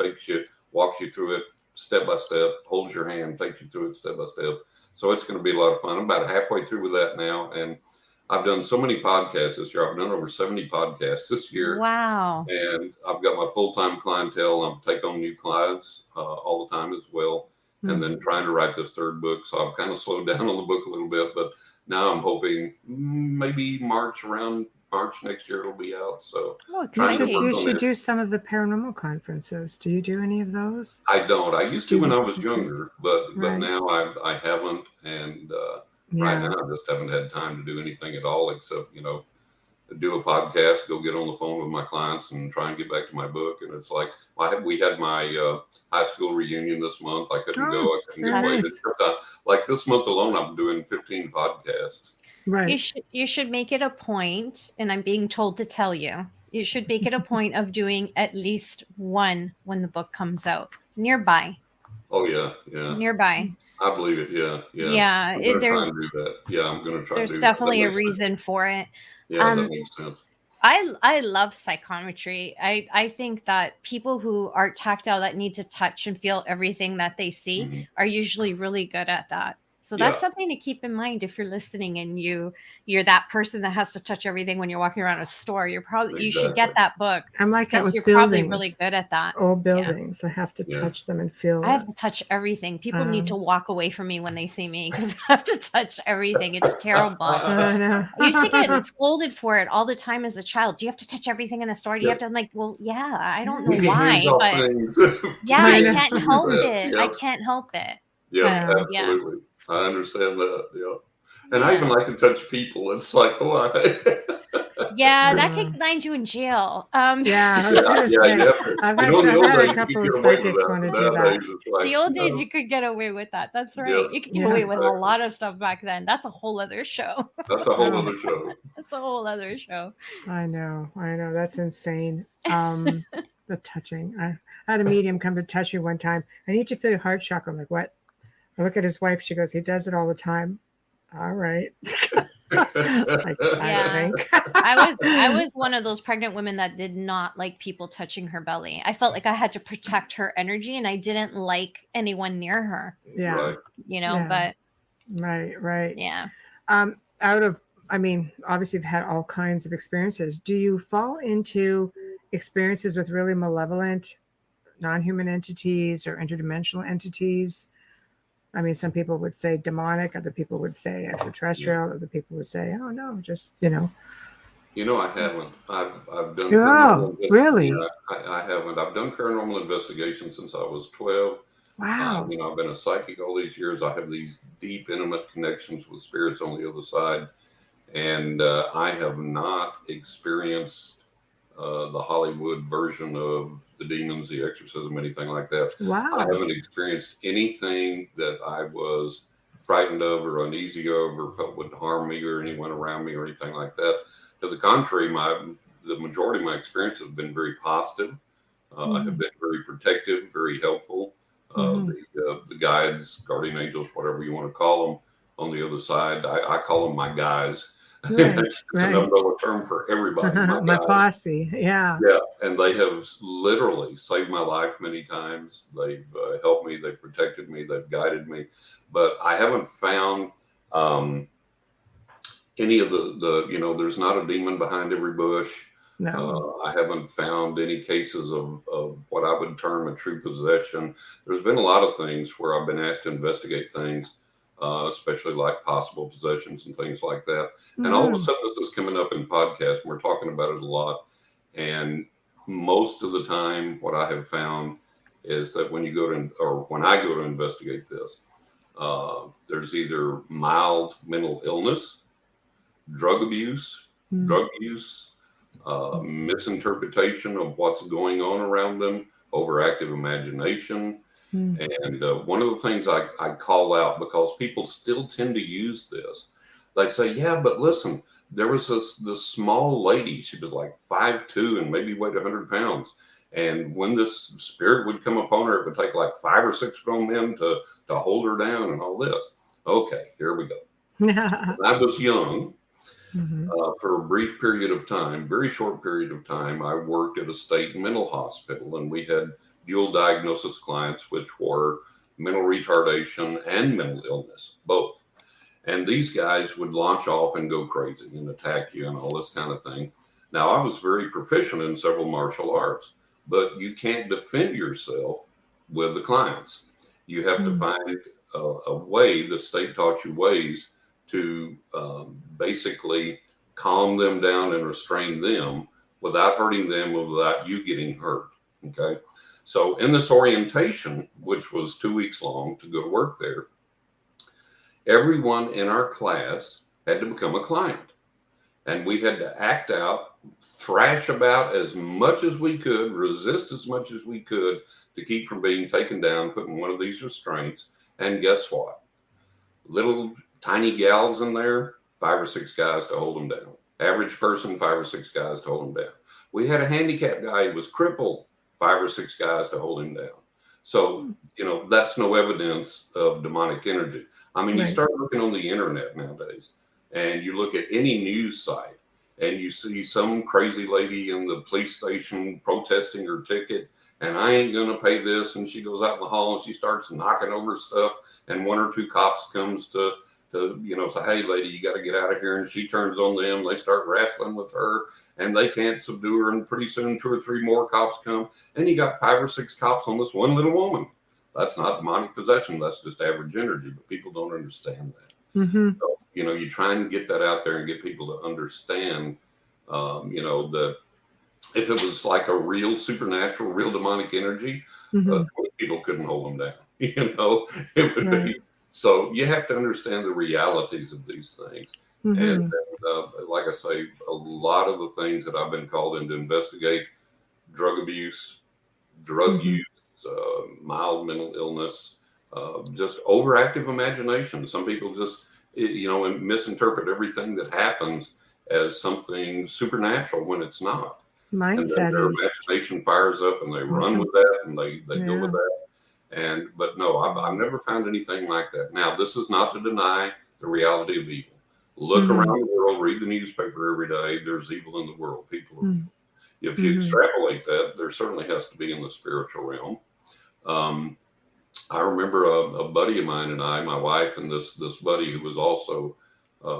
walks you through it step by step, holds your hand, takes you through it step by step. So it's going to be a lot of fun. I'm about halfway through with that now. And I've done so many podcasts this year. I've done over 70 podcasts this year. Wow. And I've got my full-time clientele. I'm taking on new clients all the time as well. And then trying to write this third book. So I've kind of slowed down on the book a little bit, but now I'm hoping maybe around March next year it'll be out. So you should do some of the paranormal conferences. Do you do any of those? I don't. I used to when I was younger, but now I haven't. And right now I just haven't had time to do anything at all except, do a podcast, go get on the phone with my clients and try and get back to my book. And it's like, we had my high school reunion this month. I couldn't go. I couldn't get away. Like this month alone, I'm doing 15 podcasts. Right. You should make it a point, and I'm being told to tell you, you should make it a point of doing at least one when the book comes out nearby. Oh yeah. Nearby. I believe it. Yeah. Yeah. I'm going to try and do that. Yeah, I'm going to try. There's definitely a reason for it. Yeah, that makes sense. I love psychometry. I think that people who are tactile, that need to touch and feel everything that they see, are usually really good at that. So that's something to keep in mind if you're listening and you're that person that has to touch everything when you're walking around a store. You should get that book. I'm like that with you're buildings. Probably really good at that. Old buildings. I have to touch them and feel I have to touch everything. People need to walk away from me when they see me because I have to touch everything. It's terrible. I used to get scolded for it all the time as a child. Do you have to touch everything in the store? Do you have to? I'm like, well, yeah, I don't know why, but I can't help it. I can't help it. Yeah, absolutely. I understand that. Yeah. And I even like to touch people. It's like, why? That could land you in jail. I was going to say, I've had a couple of psychics want to do that. Like, the old days, you could get away with that. That's right. You could get away with a lot of stuff back then. That's a whole other show. That's a whole other show. That's a whole other show. I know. That's insane. The touching. I had a medium come to touch me one time. I need to feel your heart chakra. I'm like, what? I look at his wife. She goes, he does it all the time. All right. I was one of those pregnant women that did not like people touching her belly. I felt like I had to protect her energy, and I didn't like anyone near her. Yeah. But right. Yeah. Obviously you've had all kinds of experiences. Do you fall into experiences with really malevolent non-human entities or interdimensional entities? I mean, some people would say demonic, other people would say extraterrestrial, other people would say, oh no, just, I haven't. I've done. Oh, really? I haven't. I've done paranormal investigation since I was 12. Wow. I've been a psychic all these years. I have these deep, intimate connections with spirits on the other side. And I have not experienced the Hollywood version of the demons, the exorcism, anything like that. Wow. I haven't experienced anything that I was frightened of or uneasy over or felt would harm me or anyone around me or anything like that. To the contrary, the majority of my experiences have been very positive. Have been very protective, very helpful. The guides, guardian angels, whatever you want to call them, on the other side, I call them my guys. It's an umbrella term for everybody. My posse, yeah. And they have literally saved my life many times. They've helped me, they've protected me, they've guided me. But I haven't found any of the there's not a demon behind every bush. No. I haven't found any cases of what I would term a true possession. There's been a lot of things where I've been asked to investigate things. Especially like possible possessions and things like that. And all of a sudden, this is coming up in podcasts, and we're talking about it a lot. And most of the time, what I have found is that when I go to investigate this, there's either mild mental illness, drug abuse, drug use, misinterpretation of what's going on around them, overactive imagination. And one of the things I call out, because people still tend to use this, they say, yeah, but listen, there was this small lady. She was like 5'2" and maybe weighed 100 pounds. And when this spirit would come upon her, it would take like 5 or 6 grown men to hold her down and all this. Okay, here we go. I was young. For a brief period of time, very short period of time, I worked at a state mental hospital, and we had dual diagnosis clients, which were mental retardation and mental illness, both. And these guys would launch off and go crazy and attack you and all this kind of thing. Now, I was very proficient in several martial arts, but you can't defend yourself with the clients. You have to find a way. The state taught you ways to basically calm them down and restrain them without hurting them or without you getting hurt. Okay. So in this orientation, which was 2 weeks long to go to work there, everyone in our class had to become a client. And we had to act out, thrash about as much as we could, resist as much as we could to keep from being taken down, put in one of these restraints. And guess what? Little tiny gals in there, 5 or 6 guys to hold them down. Average person, 5 or 6 guys to hold them down. We had a handicapped guy who was crippled, 5 or 6 guys to hold him down. So, that's no evidence of demonic energy. I mean, you start looking on the internet nowadays and you look at any news site and you see some crazy lady in the police station protesting her ticket, and I ain't going to pay this. And she goes out in the hall and she starts knocking over stuff. And one or two cops comes to say, hey, lady, you got to get out of here. And she turns on them. They start wrestling with her and they can't subdue her. And pretty soon 2 or 3 more cops come. And you got 5 or 6 cops on this one little woman. That's not demonic possession. That's just average energy. But people don't understand that. Mm-hmm. So, you try and get that out there and get people to understand, that if it was like a real supernatural, real demonic energy, people couldn't hold them down. It would be. So you have to understand the realities of these things. And like I say, a lot of the things that I've been called in to investigate, drug abuse, drug use, mild mental illness, just overactive imagination. Some people just, misinterpret everything that happens as something supernatural when it's not. Mindset and their imagination fires up and they run with that and they go with that. But no, I've never found anything like that. Now, this is not to deny the reality of evil. Look around the world, read the newspaper every day. There's evil in the world. People are evil. If you extrapolate that, there certainly has to be in the spiritual realm. I remember a buddy of mine and I, my wife and this buddy who was also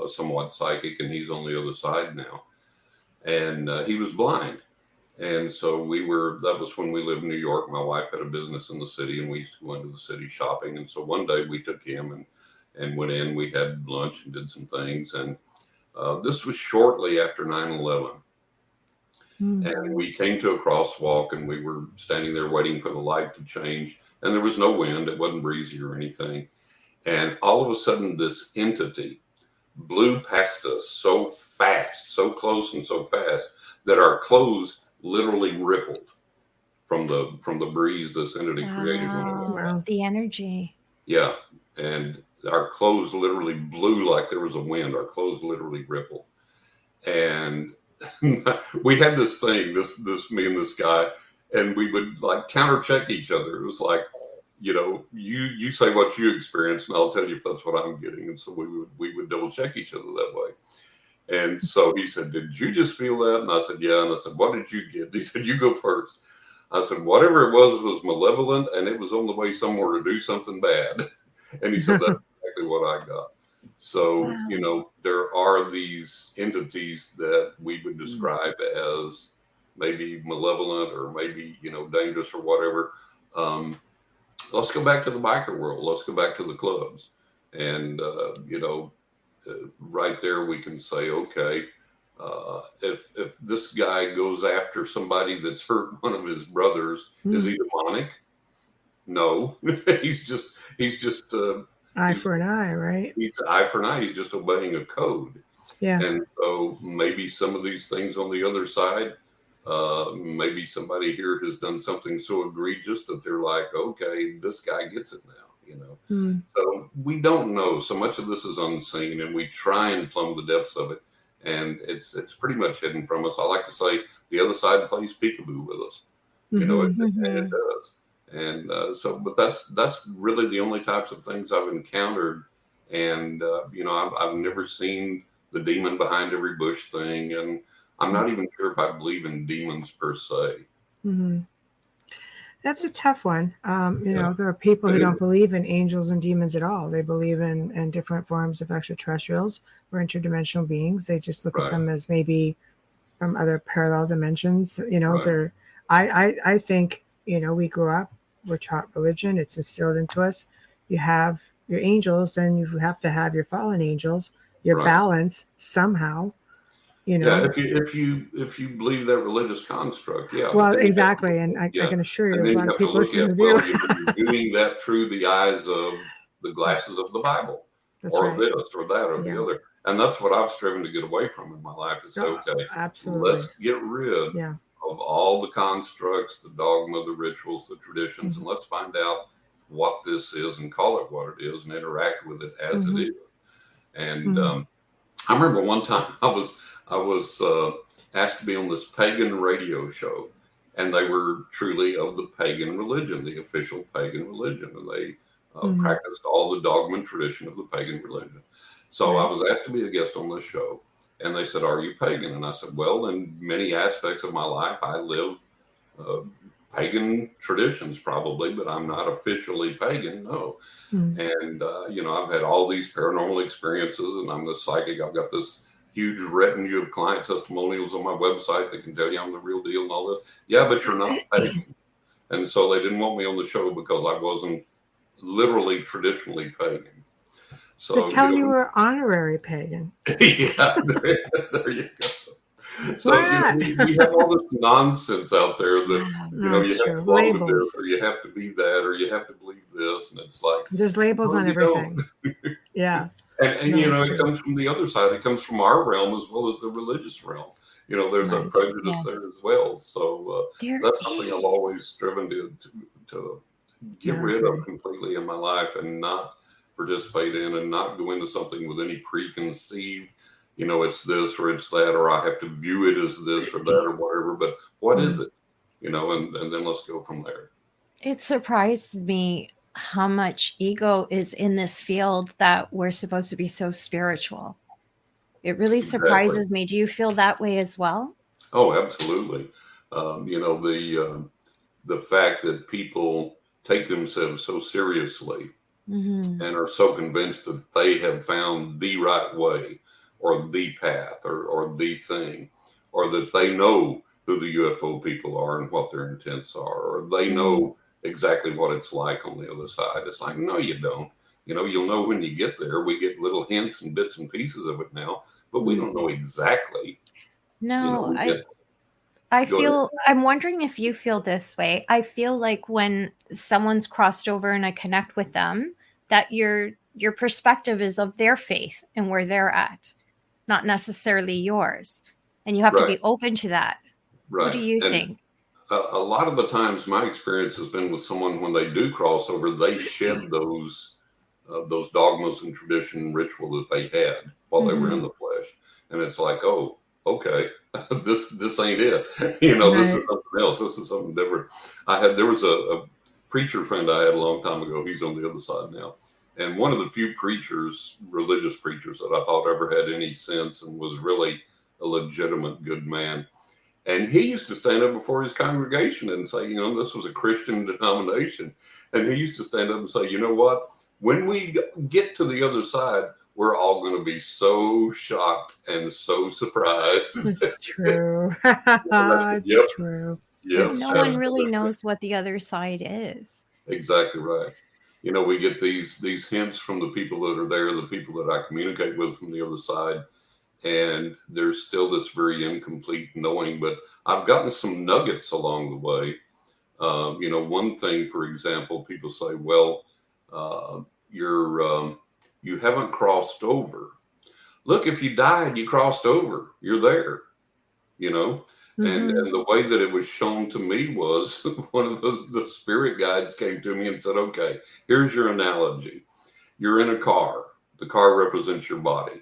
somewhat psychic, and he's on the other side now. And he was blind. And so that was when we lived in New York. My wife had a business in the city and we used to go into the city shopping. And so one day we took him and went in, we had lunch and did some things. And this was shortly after 9/11. And we came to a crosswalk and we were standing there waiting for the light to change. And there was no wind. It wasn't breezy or anything. And all of a sudden this entity blew past us so fast, so close and so fast that our clothes literally rippled from the breeze this entity created. Wow. The energy. Yeah. And our clothes literally blew like there was a wind. Our clothes literally rippled. And we had this thing, this me and this guy, and we would like counter check each other. It was like, you say what you experienced and I'll tell you if that's what I'm getting. And so we would double check each other that way. And so he said, did you just feel that? And I said, yeah. And I said, what did you get? He said, you go first. I said, whatever it was malevolent and it was on the way somewhere to do something bad. And he said, that's exactly what I got. So, there are these entities that we would describe as maybe malevolent or maybe, dangerous or whatever. Let's go back to the biker world. Let's go back to the clubs. And, right there we can say, okay, if this guy goes after somebody that's hurt one of his brothers, is he demonic? No, he's just eye for an eye, right? He's eye for an eye. He's just obeying a code. Yeah. And so maybe some of these things on the other side, maybe somebody here has done something so egregious that they're like, okay, this guy gets it now, So we don't know. So much of this is unseen, and we try and plumb the depths of it, and it's pretty much hidden from us. I like to say the other side plays peekaboo with us, and it does. And but that's really the only types of things I've encountered. And, I've never seen the demon behind every bush thing. And I'm not even sure if I believe in demons per se. That's a tough one. There are people who don't believe in angels and demons at all. They believe in different forms of extraterrestrials or interdimensional beings. They just look at them as maybe from other parallel dimensions. I think, we grew up, we're taught religion, it's instilled into us. You have your angels, and you have to have your fallen angels, your balance somehow. Yeah, if you believe that religious construct, yeah. Well, exactly, and I can assure you, there's a lot of people listening who do. You're doing that through the eyes of the glasses of the Bible, this or that or the other, and that's what I've striven to get away from in my life. Is okay, absolutely. Let's get rid of all the constructs, the dogma, the rituals, the traditions, and let's find out what this is and call it what it is and interact with it as it is. And I remember one time I was asked to be on this pagan radio show, and they were truly of the pagan religion, the official pagan religion, and they practiced all the dogma and tradition of the pagan religion. So I was asked to be a guest on this show, And they said, "Are you pagan?" And I said, "Well, in many aspects of my life, I live pagan traditions probably, but I'm not officially pagan, no." And, I've had all these paranormal experiences, and I'm the psychic. I've got this huge retinue of client testimonials on my website that can tell you I'm the real deal and all this. Yeah, but you're not pagan. And so they didn't want me on the show because I wasn't literally traditionally pagan. So tell you were honorary pagan. Yeah, there you go. So we have all this nonsense out there that you have to belong to this, or you have to be that, or you have to believe this, and it's like there's labels on everything. Yeah, and it comes from the other side. It comes from our realm as well as the religious realm. There's a prejudice there as well. So that's something I've always striven to get rid of completely in my life and not participate in, and not go into something with any preconceived, it's this or it's that, or I have to view it as this or that or whatever. But what is it? And then let's go from there. It surprised me how much ego is in this field that we're supposed to be so spiritual. It really surprises me. Do you feel that way as well? Oh, absolutely. The fact that people take themselves so seriously and are so convinced that they have found the right way or the path or the thing, or that they know who the UFO people are and what their intents are, or they know exactly what it's like on the other side. It's like, no, you don't. You'll know when you get there. We get little hints and bits and pieces of it now, but we don't know exactly. No, I'm wondering if you feel this way. I feel like when someone's crossed over and I connect with them, that your perspective is of their faith and where they're at, not necessarily yours. And you have to be open to that. Right. What do you think? A lot of the times my experience has been with someone, when they do cross over, they shed those dogmas and tradition and ritual that they had while they were in the flesh. And it's like, oh, okay, this ain't it. This is something else. This is something different. There was a preacher friend I had a long time ago. He's on the other side now. And one of the few religious preachers that I thought ever had any sense and was really a legitimate good man. And he used to stand up before his congregation and say, this was a Christian denomination. And he used to stand up and say, you know what? When we get to the other side, we're all going to be so shocked and so surprised. It's true. It's true. Yes, no one really knows what the other side is. Exactly right. We get these hints from the people that are there, the people that I communicate with from the other side. And there's still this very incomplete knowing, but I've gotten some nuggets along the way. One thing, for example, people say, well, you haven't crossed over. Look, if you died, you crossed over, you're there, and the way that it was shown to me was one of the spirit guides came to me and said, okay, here's your analogy. You're in a car. The car represents your body.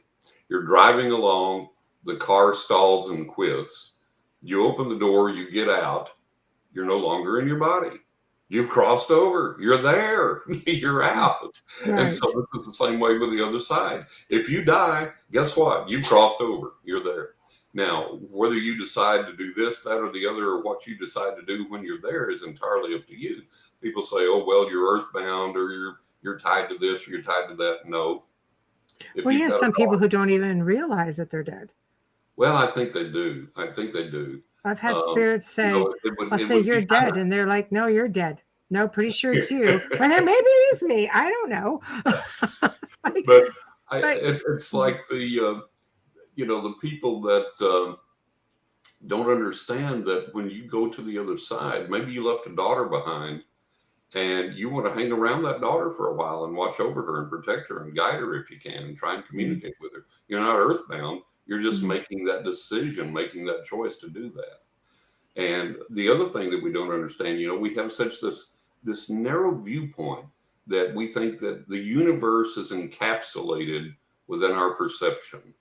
You're driving along, the car stalls and quits. You open the door, you get out, you're no longer in your body. You've crossed over, you're there, you're out. Right. And so this is the same way with the other side. If you die, guess what? You've crossed over, you're there. Now, whether you decide to do this, that, or the other, or what you decide to do when you're there is entirely up to you. People say, oh, well, you're earthbound, or you're tied to this, or you're tied to that. No. Well, you have some people who don't even realize that they're dead. Well, I think they do. I've had spirits say, I'll say, you're dead. And they're like, no, you're dead. No, pretty sure it's you. But maybe it is me. I don't know. It's like the people that don't understand that when you go to the other side, maybe you left a daughter behind and you want to hang around that daughter for a while and watch over her and protect her and guide her if you can and try and communicate with her. You're not earthbound. You're just making that decision, making that choice to do that. And the other thing that we don't understand, we have such this narrow viewpoint that we think that the universe is encapsulated within our perception.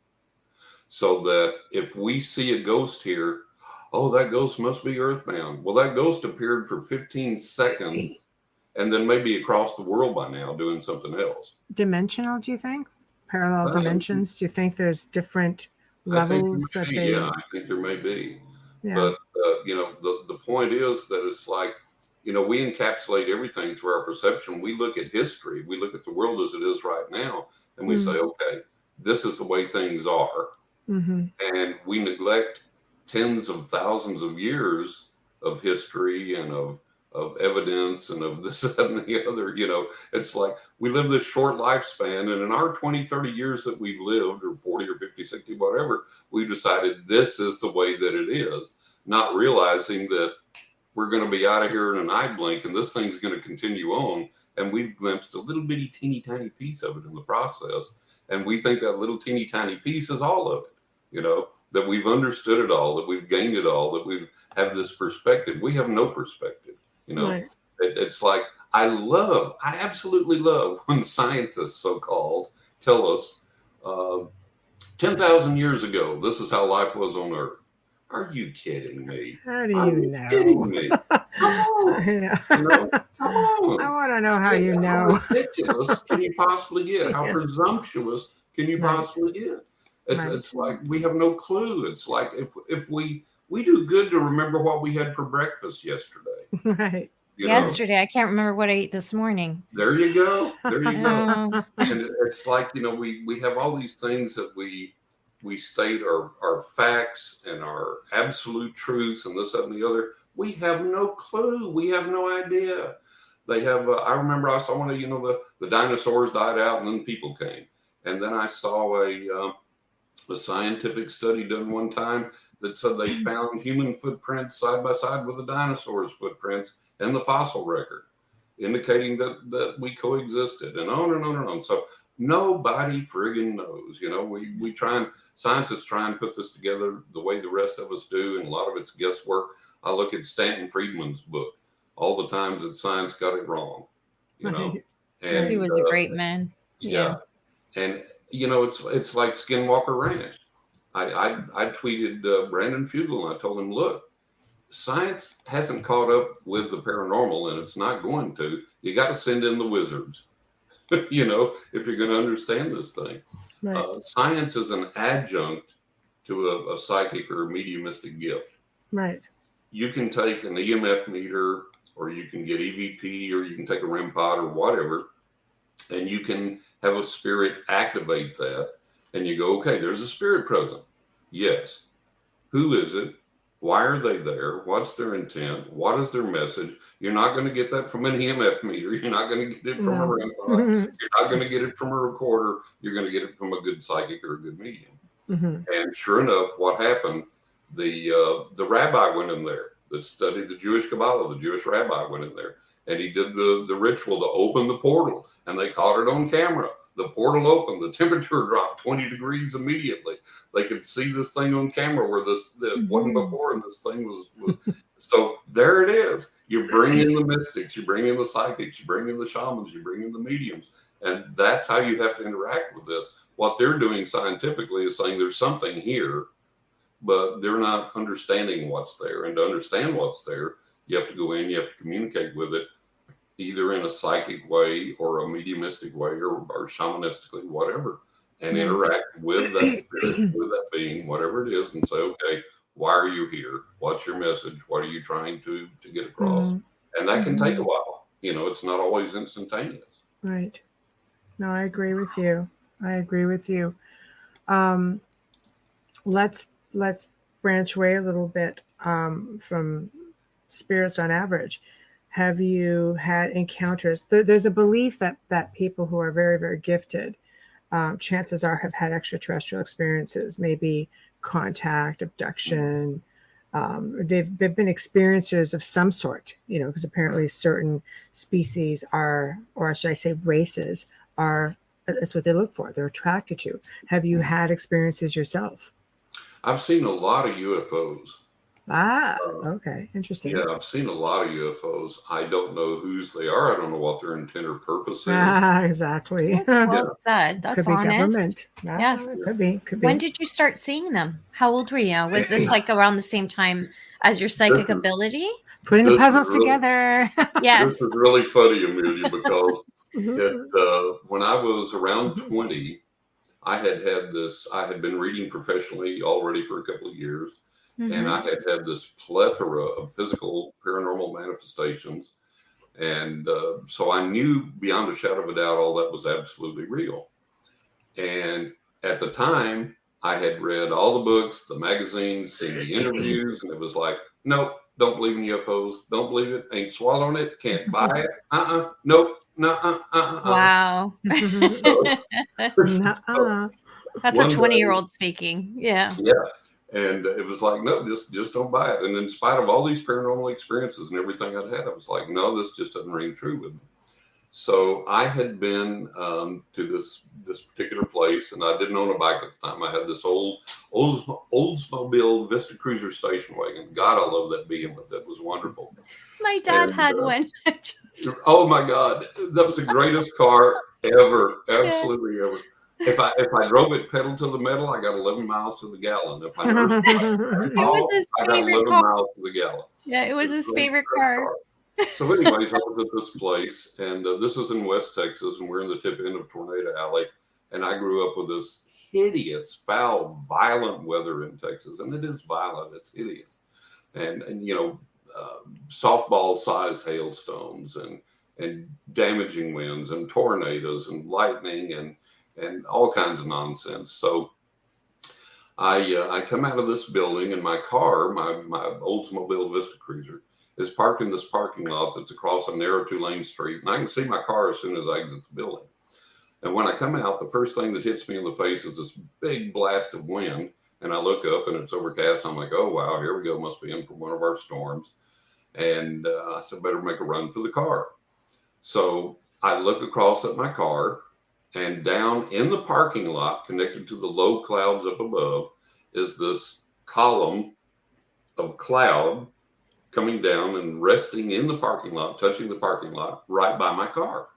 So that if we see a ghost here, oh, that ghost must be earthbound. Well, that ghost appeared for 15 seconds and then maybe across the world by now doing something else. Dimensional, do you think? Parallel dimensions? Do you think there's different levels that they. Yeah, I think there may be. Yeah. But the point is that it's like, we encapsulate everything through our perception. We look at history, we look at the world as it is right now, and we say, okay, this is the way things are, and we neglect tens of thousands of years of history and of evidence and of this that, and the other. It's like we live this short lifespan, and in our 20, 30 years that we've lived, or 40 or 50, 60, whatever, we've decided this is the way that it is, not realizing that we're going to be out of here in an eye blink, and this thing's going to continue on, and we've glimpsed a little bitty teeny tiny piece of it in the process, and we think that little teeny tiny piece is all of it, that we've understood it all, that we've gained it all, that we have this perspective. We have no perspective. Right. It's like, I absolutely love when scientists, so-called, tell us 10,000 years ago, this is how life was on Earth. Are you kidding me? How do you know? Kidding me? Come on. Come on. I want to know how you know. How ridiculous can you possibly get? How presumptuous can you possibly get? It's like we have no clue. It's like if we do good to remember what we had for breakfast yesterday. Right. Yesterday, I can't remember what I ate this morning. There you go. There you go. And it's like, we have all these things that we state are facts and our absolute truths and this, that, and the other. We have no clue. We have no idea. They have, I remember I saw one of, the dinosaurs died out and then people came. And then I saw a scientific study done one time that said they found human footprints side by side with the dinosaurs' footprints and the fossil record, indicating that we coexisted, and on and on and on. So nobody friggin' knows. Scientists try and put this together the way the rest of us do, and a lot of it's guesswork. I look at Stanton Friedman's book, all the times that science got it wrong, And he was a great man. Yeah. And it's like Skinwalker Ranch. I tweeted Brandon Fugel, and I told him, look, science hasn't caught up with the paranormal, and it's not going to. You got to send in the wizards, if you're going to understand this thing. Right. Science is an adjunct to a psychic or a mediumistic gift. Right. You can take an EMF meter, or you can get EVP, or you can take a REM pod or whatever, and you can have a spirit activate that. And you go, okay, there's a spirit present. Yes. Who is it? Why are they there? What's their intent? What is their message? You're not going to get that from an EMF meter. You're not going to get it from a REM pod. You're not going to get it from a recorder. You're going to get it from a good psychic or a good medium. And sure enough, what happened? The rabbi went in there that studied the Jewish Kabbalah. The Jewish rabbi went in there, and he did the ritual to open the portal, and they caught it on camera. The portal opened, the temperature dropped 20 degrees immediately. They could see this thing on camera where that wasn't before, and this thing was. So there it is. You bring in the mystics, you bring in the psychics, you bring in the shamans, you bring in the mediums, and that's how you have to interact with this. What they're doing scientifically is saying there's something here, but they're not understanding what's there. And to understand what's there, you have to go in, you have to communicate with it, either in a psychic way or a mediumistic way or shamanistically, whatever, and interact with that spirit, with that being, whatever it is, and say, okay, why are you here? What's your message? What are you trying to get across? And that can take a while. It's not always instantaneous. Right. No, I agree with you. Let's branch away a little bit from spirits on average. Have you had encounters? There's a belief that people who are very, very gifted, chances are, have had extraterrestrial experiences, maybe contact, abduction. They've been experiencers of some sort, because apparently certain species are, or should I say races are, that's what they look for. They're attracted to. Have you had experiences yourself? I've seen a lot of UFOs. Okay. Interesting. Yeah, I've seen a lot of UFOs. I don't know whose they are. I don't know what their intent or purpose is. Exactly. Well said. That's could be honest. Government. Yes. Could be. When did you start seeing them? How old were you? Was this like around the same time as your psychic ability? Putting the puzzles together. Yes. This is really funny, Amelia, because when I was around 20, I had been reading professionally already for a couple of years, and I had this plethora of physical paranormal manifestations. And so I knew beyond a shadow of a doubt all that was absolutely real. And at the time, I had read all the books, the magazines, seen the interviews, and it was like, nope, don't believe in UFOs. Don't believe it. Ain't swallowing it. Can't buy it. Nope. Wow. Nuh-uh. That's a 20-year-old speaking. Yeah. Yeah. And it was like, no, just don't buy it. And in spite of all these paranormal experiences and everything I'd had, I was like, no, this just doesn't ring true with me. So I had been to this particular place, and I didn't own a bike at the time. I had this Oldsmobile Vista Cruiser station wagon. God, I love that behemoth. That was wonderful. My dad had one. Oh my God, that was the greatest car ever, absolutely ever. If I drove it pedal to the metal, I got 11 miles to the gallon. If I nursed it was his I got favorite 11 car. miles to the gallon. Yeah, it was his favorite car. So anyways, I was at this place, and this is in West Texas, and we're in the tip end of Tornado Alley. And I grew up with this hideous, foul, violent weather in Texas. And it is violent. It's hideous. And softball-sized hailstones and damaging winds and tornadoes and lightning and all kinds of nonsense. So I come out of this building, and my car, my Oldsmobile Vista Cruiser, is parked in this parking lot that's across a narrow 2-lane street. And I can see my car as soon as I exit the building. And when I come out, the first thing that hits me in the face is this big blast of wind. And I look up, and it's overcast. I'm like, oh, wow, here we go. Must be in for one of our storms. And I said, better make a run for the car. So I look across at my car, and down in the parking lot, connected to the low clouds up above, is this column of cloud coming down and resting in the parking lot, touching the parking lot right by my car.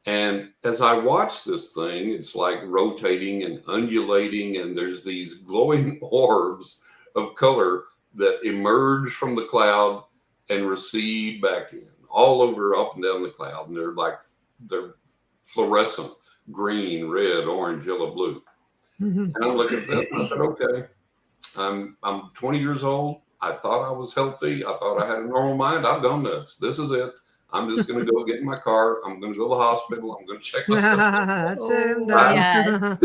And as I watch this thing, it's like rotating and undulating, and there's these glowing orbs of color that emerge from the cloud and recede back in, all over, up and down the cloud. And they're fluorescent, green, red, orange, yellow, blue. And I'm looking at that, and I said, okay, I'm 20 years old. I thought I was healthy. I thought I had a normal mind. I've gone nuts. This is it. I'm just going to go get in my car. I'm going to go to the hospital. I'm going to check myself. That's him. Yes.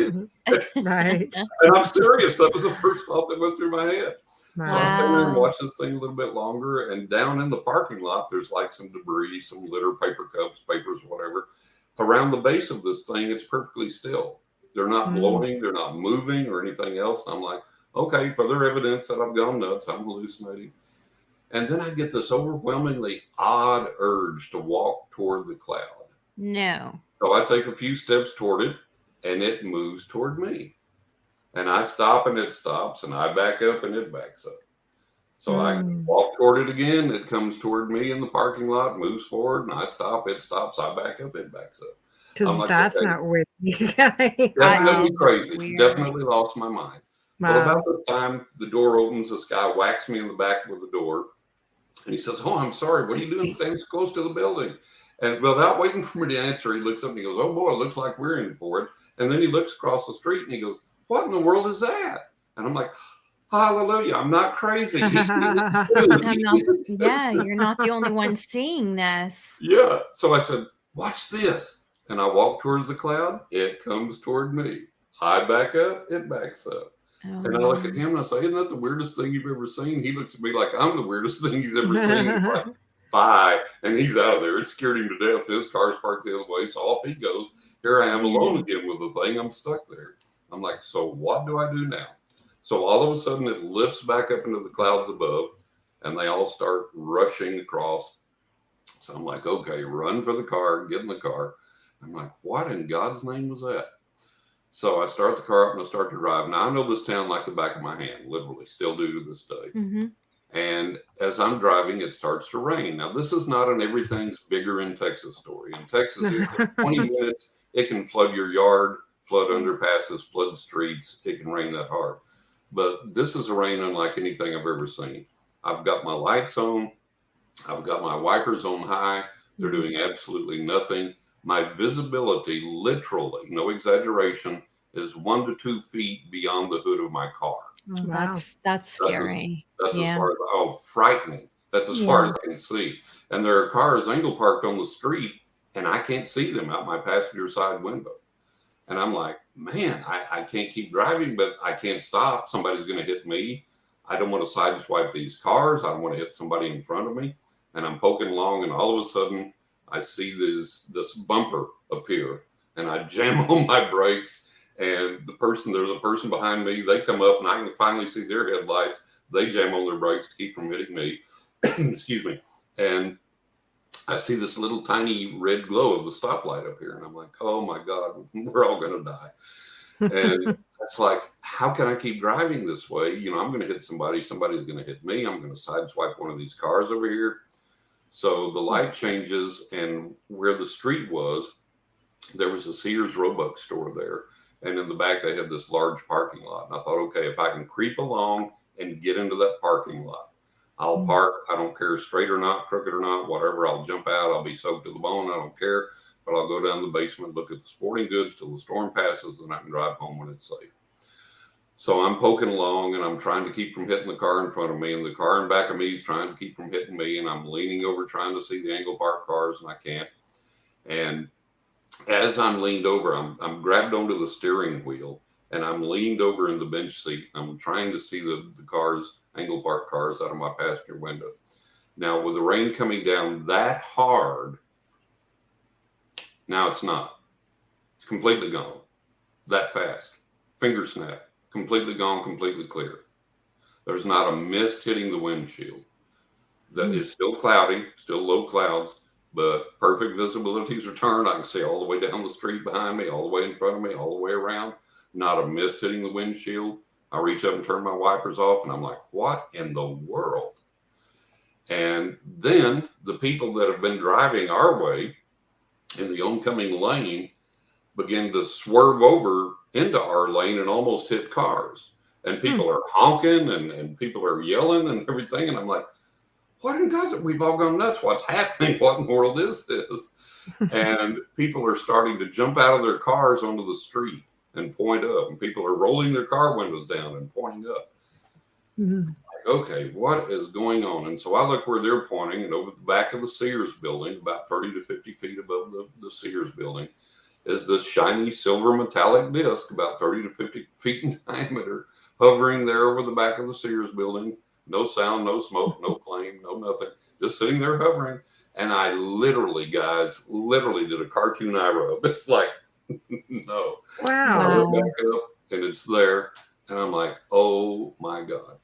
Right. And I'm serious. That was the first thought that went through my head. Wow. So I stayed there and watched this thing a little bit longer. And down in the parking lot, there's like some debris, some litter, paper cups, papers, whatever. Around the base of this thing, it's perfectly still. They're not blowing. They're not moving or anything else. And I'm like, okay, further evidence that I've gone nuts. I'm hallucinating. And then I get this overwhelmingly odd urge to walk toward the cloud. No. So I take a few steps toward it, and it moves toward me. And I stop, and it stops, and I back up, and it backs up. So I walk toward it again. It comes toward me in the parking lot, moves forward, and I stop, it stops, I back up, it backs up. Because like, that's okay, not weird. definitely crazy. Weird. Definitely lost my mind. Wow. Well, about this time, the door opens. This guy whacks me in the back with the door. And he says, oh, I'm sorry. What are you doing standing so close to the building? And without waiting for me to answer, he looks up and he goes, oh, boy, it looks like we're in for it. And then he looks across the street and he goes, what in the world is that? And I'm like, hallelujah, I'm not crazy. You're not the only one seeing this. Yeah. So I said, watch this. And I walk towards the cloud. It comes toward me. I back up. It backs up. And I look at him and I say, isn't that the weirdest thing you've ever seen? He looks at me like I'm the weirdest thing he's ever seen. He's like, bye. And he's out of there. It scared him to death. His car's parked the other way. So off he goes. Here I am alone again with the thing. I'm stuck there. I'm like, so what do I do now? So all of a sudden it lifts back up into the clouds above and they all start rushing across. So I'm like, okay, run for the car, get in the car. I'm like, what in God's name was that? So I start the car up and I start to drive. Now I know this town like the back of my hand, literally, still do to this day. And as I'm driving, it starts to rain. Now this is not an everything's bigger in Texas story. In Texas, in 20 minutes, it can flood your yard, flood underpasses, flood streets. It can rain that hard. But this is a rain unlike anything I've ever seen. I've got my lights on. I've got my wipers on high. They're doing absolutely nothing. My visibility, literally, no exaggeration, is 1 to 2 feet beyond the hood of my car. Oh, that's scary. That's as far as, frightening. That's as far as I can see. And there are cars angle parked on the street, and I can't see them out my passenger side window. And I'm like, man, I can't keep driving, but I can't stop. Somebody's going to hit me. I don't want to sideswipe these cars. I don't want to hit somebody in front of me. And I'm poking along, and all of a sudden, I see this bumper appear, and I jam on my brakes. And there's a person behind me. They come up, and I can finally see their headlights. They jam on their brakes to keep from hitting me. Excuse me. And I see this little tiny red glow of the stoplight up here. And I'm like, oh my God, we're all going to die. And it's like, how can I keep driving this way? You know, I'm going to hit somebody. Somebody's going to hit me. I'm going to sideswipe one of these cars over here. So the light changes, and where the street was, there was a Sears Roebuck store there. And in the back, they had this large parking lot. And I thought, okay, if I can creep along and get into that parking lot, I'll park. I don't care, straight or not, crooked or not, whatever. I'll jump out. I'll be soaked to the bone. I don't care. But I'll go down the basement, look at the sporting goods till the storm passes, and I can drive home when it's safe. So I'm poking along, and I'm trying to keep from hitting the car in front of me, and the car in back of me is trying to keep from hitting me, and I'm leaning over trying to see the angle park cars, and I can't. And as I'm leaned over, I'm grabbed onto the steering wheel, and I'm leaned over in the bench seat. I'm trying to see the cars, angle park cars, out of my passenger window. Now, with the rain coming down that hard, now it's not. It's completely gone. That fast. Finger snap. Completely gone, completely clear. There's not a mist hitting the windshield. That is still cloudy, still low clouds, but perfect visibility's returned. I can see all the way down the street behind me, all the way in front of me, all the way around. Not a mist hitting the windshield. I reach up and turn my wipers off, and I'm like, what in the world? And then the people that have been driving our way in the oncoming lane begin to swerve over into our lane and almost hit cars. And people are honking, and people are yelling and everything. And I'm like, what in God's it? We've all gone nuts. What's happening? What in the world is this? And people are starting to jump out of their cars onto the street and point up. And people are rolling their car windows down and pointing up. Like, okay, what is going on? And so I look where they're pointing, and over the back of the Sears building, about 30 to 50 feet above the Sears building, is this shiny silver metallic disc about 30 to 50 feet in diameter, hovering there over the back of the Sears building. No sound, no smoke, no flame, no nothing. Just sitting there hovering. And I literally did a cartoon eye rub. It's like, no. Wow. I look back up, and it's there. And I'm like, oh my God.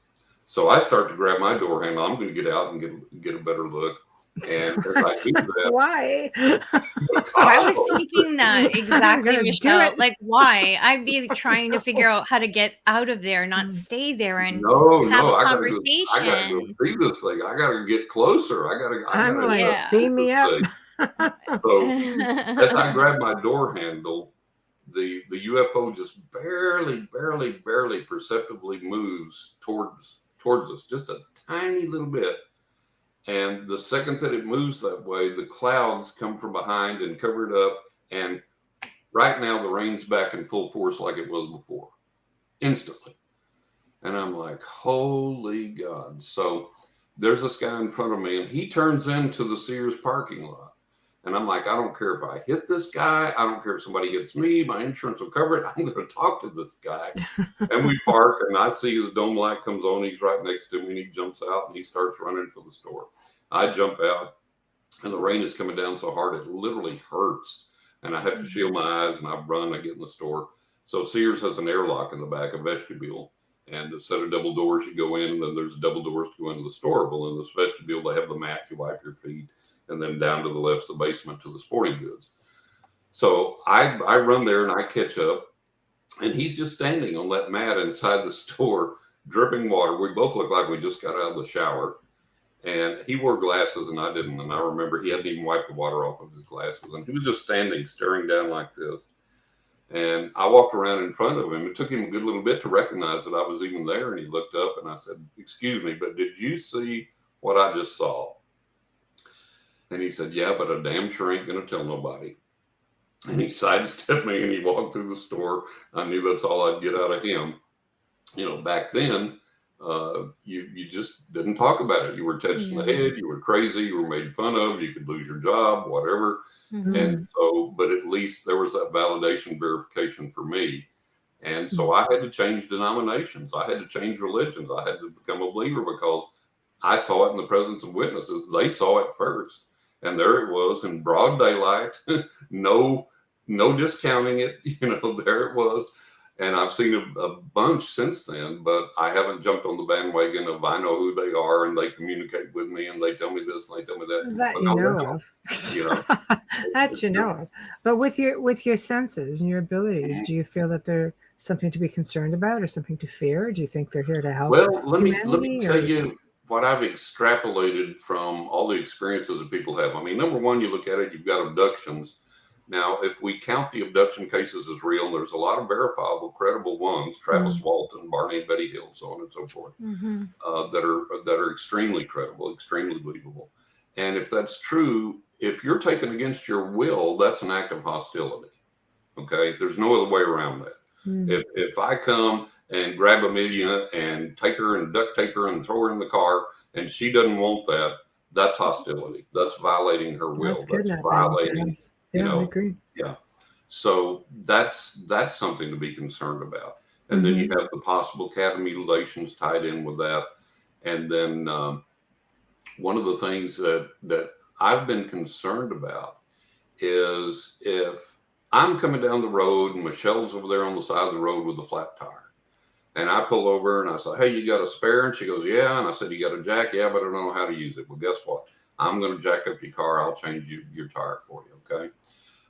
So I start to grab my door handle. I'm going to get out and get a better look. And as I do that, why? I was thinking that exactly, Michelle. Like, why? I'd be trying to figure out how to get out of there, not stay there and have a conversation. I got to go see this thing. I got to get closer. I got to beam me up. So as I grab my door handle, the UFO just barely perceptibly moves towards us, just a tiny little bit. And the second that it moves that way, the clouds come from behind and cover it up. And right now, the rain's back in full force like it was before, instantly. And I'm like, holy God. So there's this guy in front of me, and he turns into the Sears parking lot. And I'm like, I don't care if I hit this guy. I don't care if somebody hits me. My insurance will cover it. I'm going to talk to this guy. And we park, and I see his dome light comes on. He's right next to me, and he jumps out, and he starts running for the store. I jump out, and the rain is coming down so hard it literally hurts. And I have to shield my eyes, and I run. I get in the store. So Sears has an airlock in the back, a vestibule, and a set of double doors. You go in, and then there's double doors to go into the store. Well, in this vestibule, they have the mat. You wipe your feet. And then down to the left's the basement to the sporting goods. So I run there and I catch up, and he's just standing on that mat inside the store, dripping water. We both look like we just got out of the shower, and he wore glasses and I didn't. And I remember he hadn't even wiped the water off of his glasses, and he was just standing, staring down like this. And I walked around in front of him. It took him a good little bit to recognize that I was even there. And he looked up, and I said, "Excuse me, but did you see what I just saw?" And he said, "Yeah, but I damn sure ain't going to tell nobody." And he sidestepped me and he walked through the store. I knew that's all I'd get out of him. Back then, you just didn't talk about it. You were touched in the head. You were crazy. You were made fun of. You could lose your job, whatever. And so, but at least there was that validation verification for me. And so I had to change denominations. I had to change religions. I had to become a believer because I saw it in the presence of witnesses. They saw it first. And there it was in broad daylight, no discounting it, there it was. And I've seen a bunch since then, but I haven't jumped on the bandwagon of I know who they are and they communicate with me and they tell me this and they tell me that. That you know of. That you know of. But with your senses and your abilities, do you feel that they're something to be concerned about or something to fear? Do you think they're here to help? Well, let me tell you what I've extrapolated from all the experiences that people have. I mean, number one, you look at it, you've got abductions. Now, if we count the abduction cases as real, and there's a lot of verifiable, credible ones, Travis Walton, Barney and Betty Hill, so on and so forth, that are extremely credible, extremely believable. And if that's true, if you're taken against your will, that's an act of hostility. Okay, there's no other way around that. If I come and grab Amelia and take her and duct tape her and throw her in the car, and she doesn't want that, that's hostility. That's violating her will. That's violating. I agree. Yeah. So that's something to be concerned about. And then you have the possible cat mutilations tied in with that. And then one of the things that I've been concerned about is if I'm coming down the road and Michelle's over there on the side of the road with a flat tire. And I pull over and I say, hey, you got a spare? And she goes, yeah. And I said, you got a jack? Yeah, but I don't know how to use it. Well, guess what? I'm going to jack up your car. I'll change your tire for you. Okay.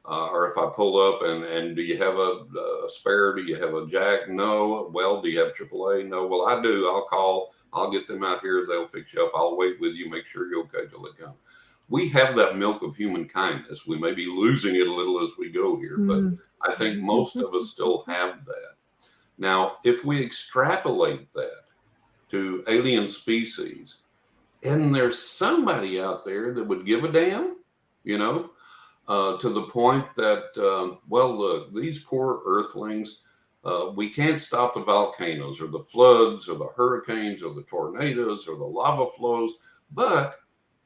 Or if I pull up and do you have a spare? Do you have a jack? No. Well, do you have AAA? No. Well, I do. I'll call. I'll get them out here. They'll fix you up. I'll wait with you. Make sure you're okay till they come. We have that milk of human kindness. We may be losing it a little as we go here, but I think most of us still have that. Now, if we extrapolate that to alien species, and there's somebody out there that would give a damn, to the point that, well, look, these poor earthlings, we can't stop the volcanoes or the floods or the hurricanes or the tornadoes or the lava flows, but,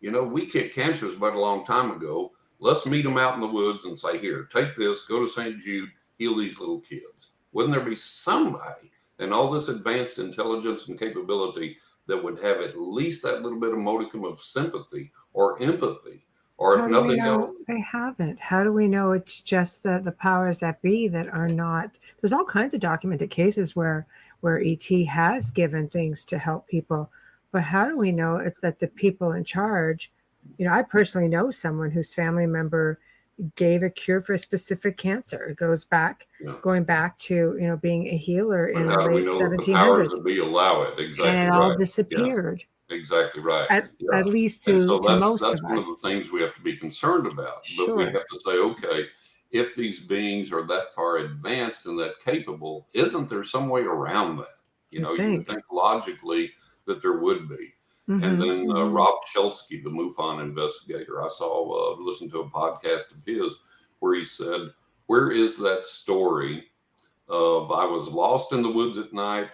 we kicked cancer's butt a long time ago. Let's meet them out in the woods and say, here, take this, go to St. Jude, heal these little kids. Wouldn't there be somebody in all this advanced intelligence and capability that would have at least that little bit of modicum of sympathy or empathy, or if nothing else? They haven't. How do we know it's just the powers that be that are not? There's all kinds of documented cases where ET has given things to help people, but how do we know that the people in charge? I personally know someone whose family member gave a cure for a specific cancer. It goes back, going back to being a healer in the late 1700s. Allow it exactly, and it all disappeared. Yeah. Exactly right. At least to most of us. That's one of the things we have to be concerned about. But we have to say, okay, if these beings are that far advanced and that capable, isn't there some way around that? You would think logically that there would be. And then Rob Shelsky, the MUFON investigator, I saw, listened to a podcast of his where he said, where is that story of I was lost in the woods at night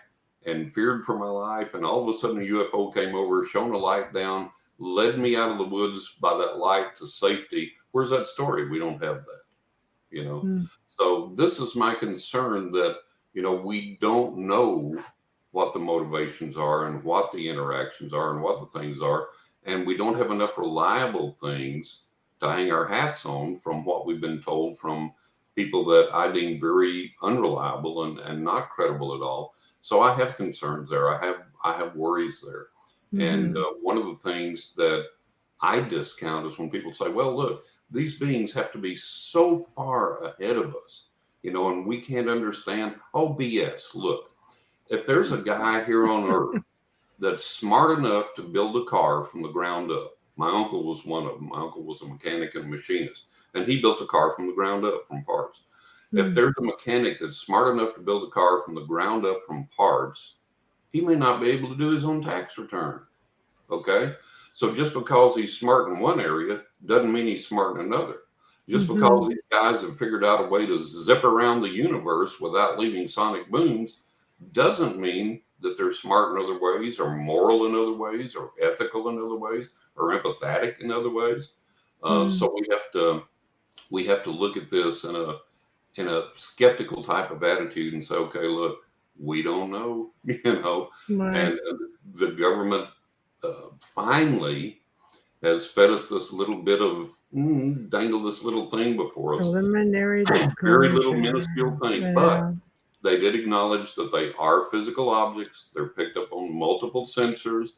and feared for my life, and all of a sudden a UFO came over, shone a light down, led me out of the woods by that light to safety. Where's that story? We don't have that, So this is my concern that, we don't know what the motivations are and what the interactions are and what the things are. And we don't have enough reliable things to hang our hats on from what we've been told from people that I deem very unreliable and not credible at all. So I have concerns there. I have worries there. And one of the things that I discount is when people say, well, look, these beings have to be so far ahead of us, and we can't understand. Oh, BS. Look, if there's a guy here on Earth that's smart enough to build a car from the ground up, my uncle was one of them. My uncle was a mechanic and a machinist, and he built a car from the ground up from parts. If there's a mechanic that's smart enough to build a car from the ground up from parts, he may not be able to do his own tax return. Okay? So just because he's smart in one area doesn't mean he's smart in another. Just because these guys have figured out a way to zip around the universe without leaving sonic booms doesn't mean that they're smart in other ways, or moral in other ways, or ethical in other ways, or empathetic in other ways. So we have to look at this in a skeptical type of attitude and say, okay, look, we don't know, Right. and the government finally has fed us this little bit of dangle this little thing before us. Preliminary disclosure. Very little minuscule thing, but they did acknowledge that they are physical objects. They're picked up on multiple sensors,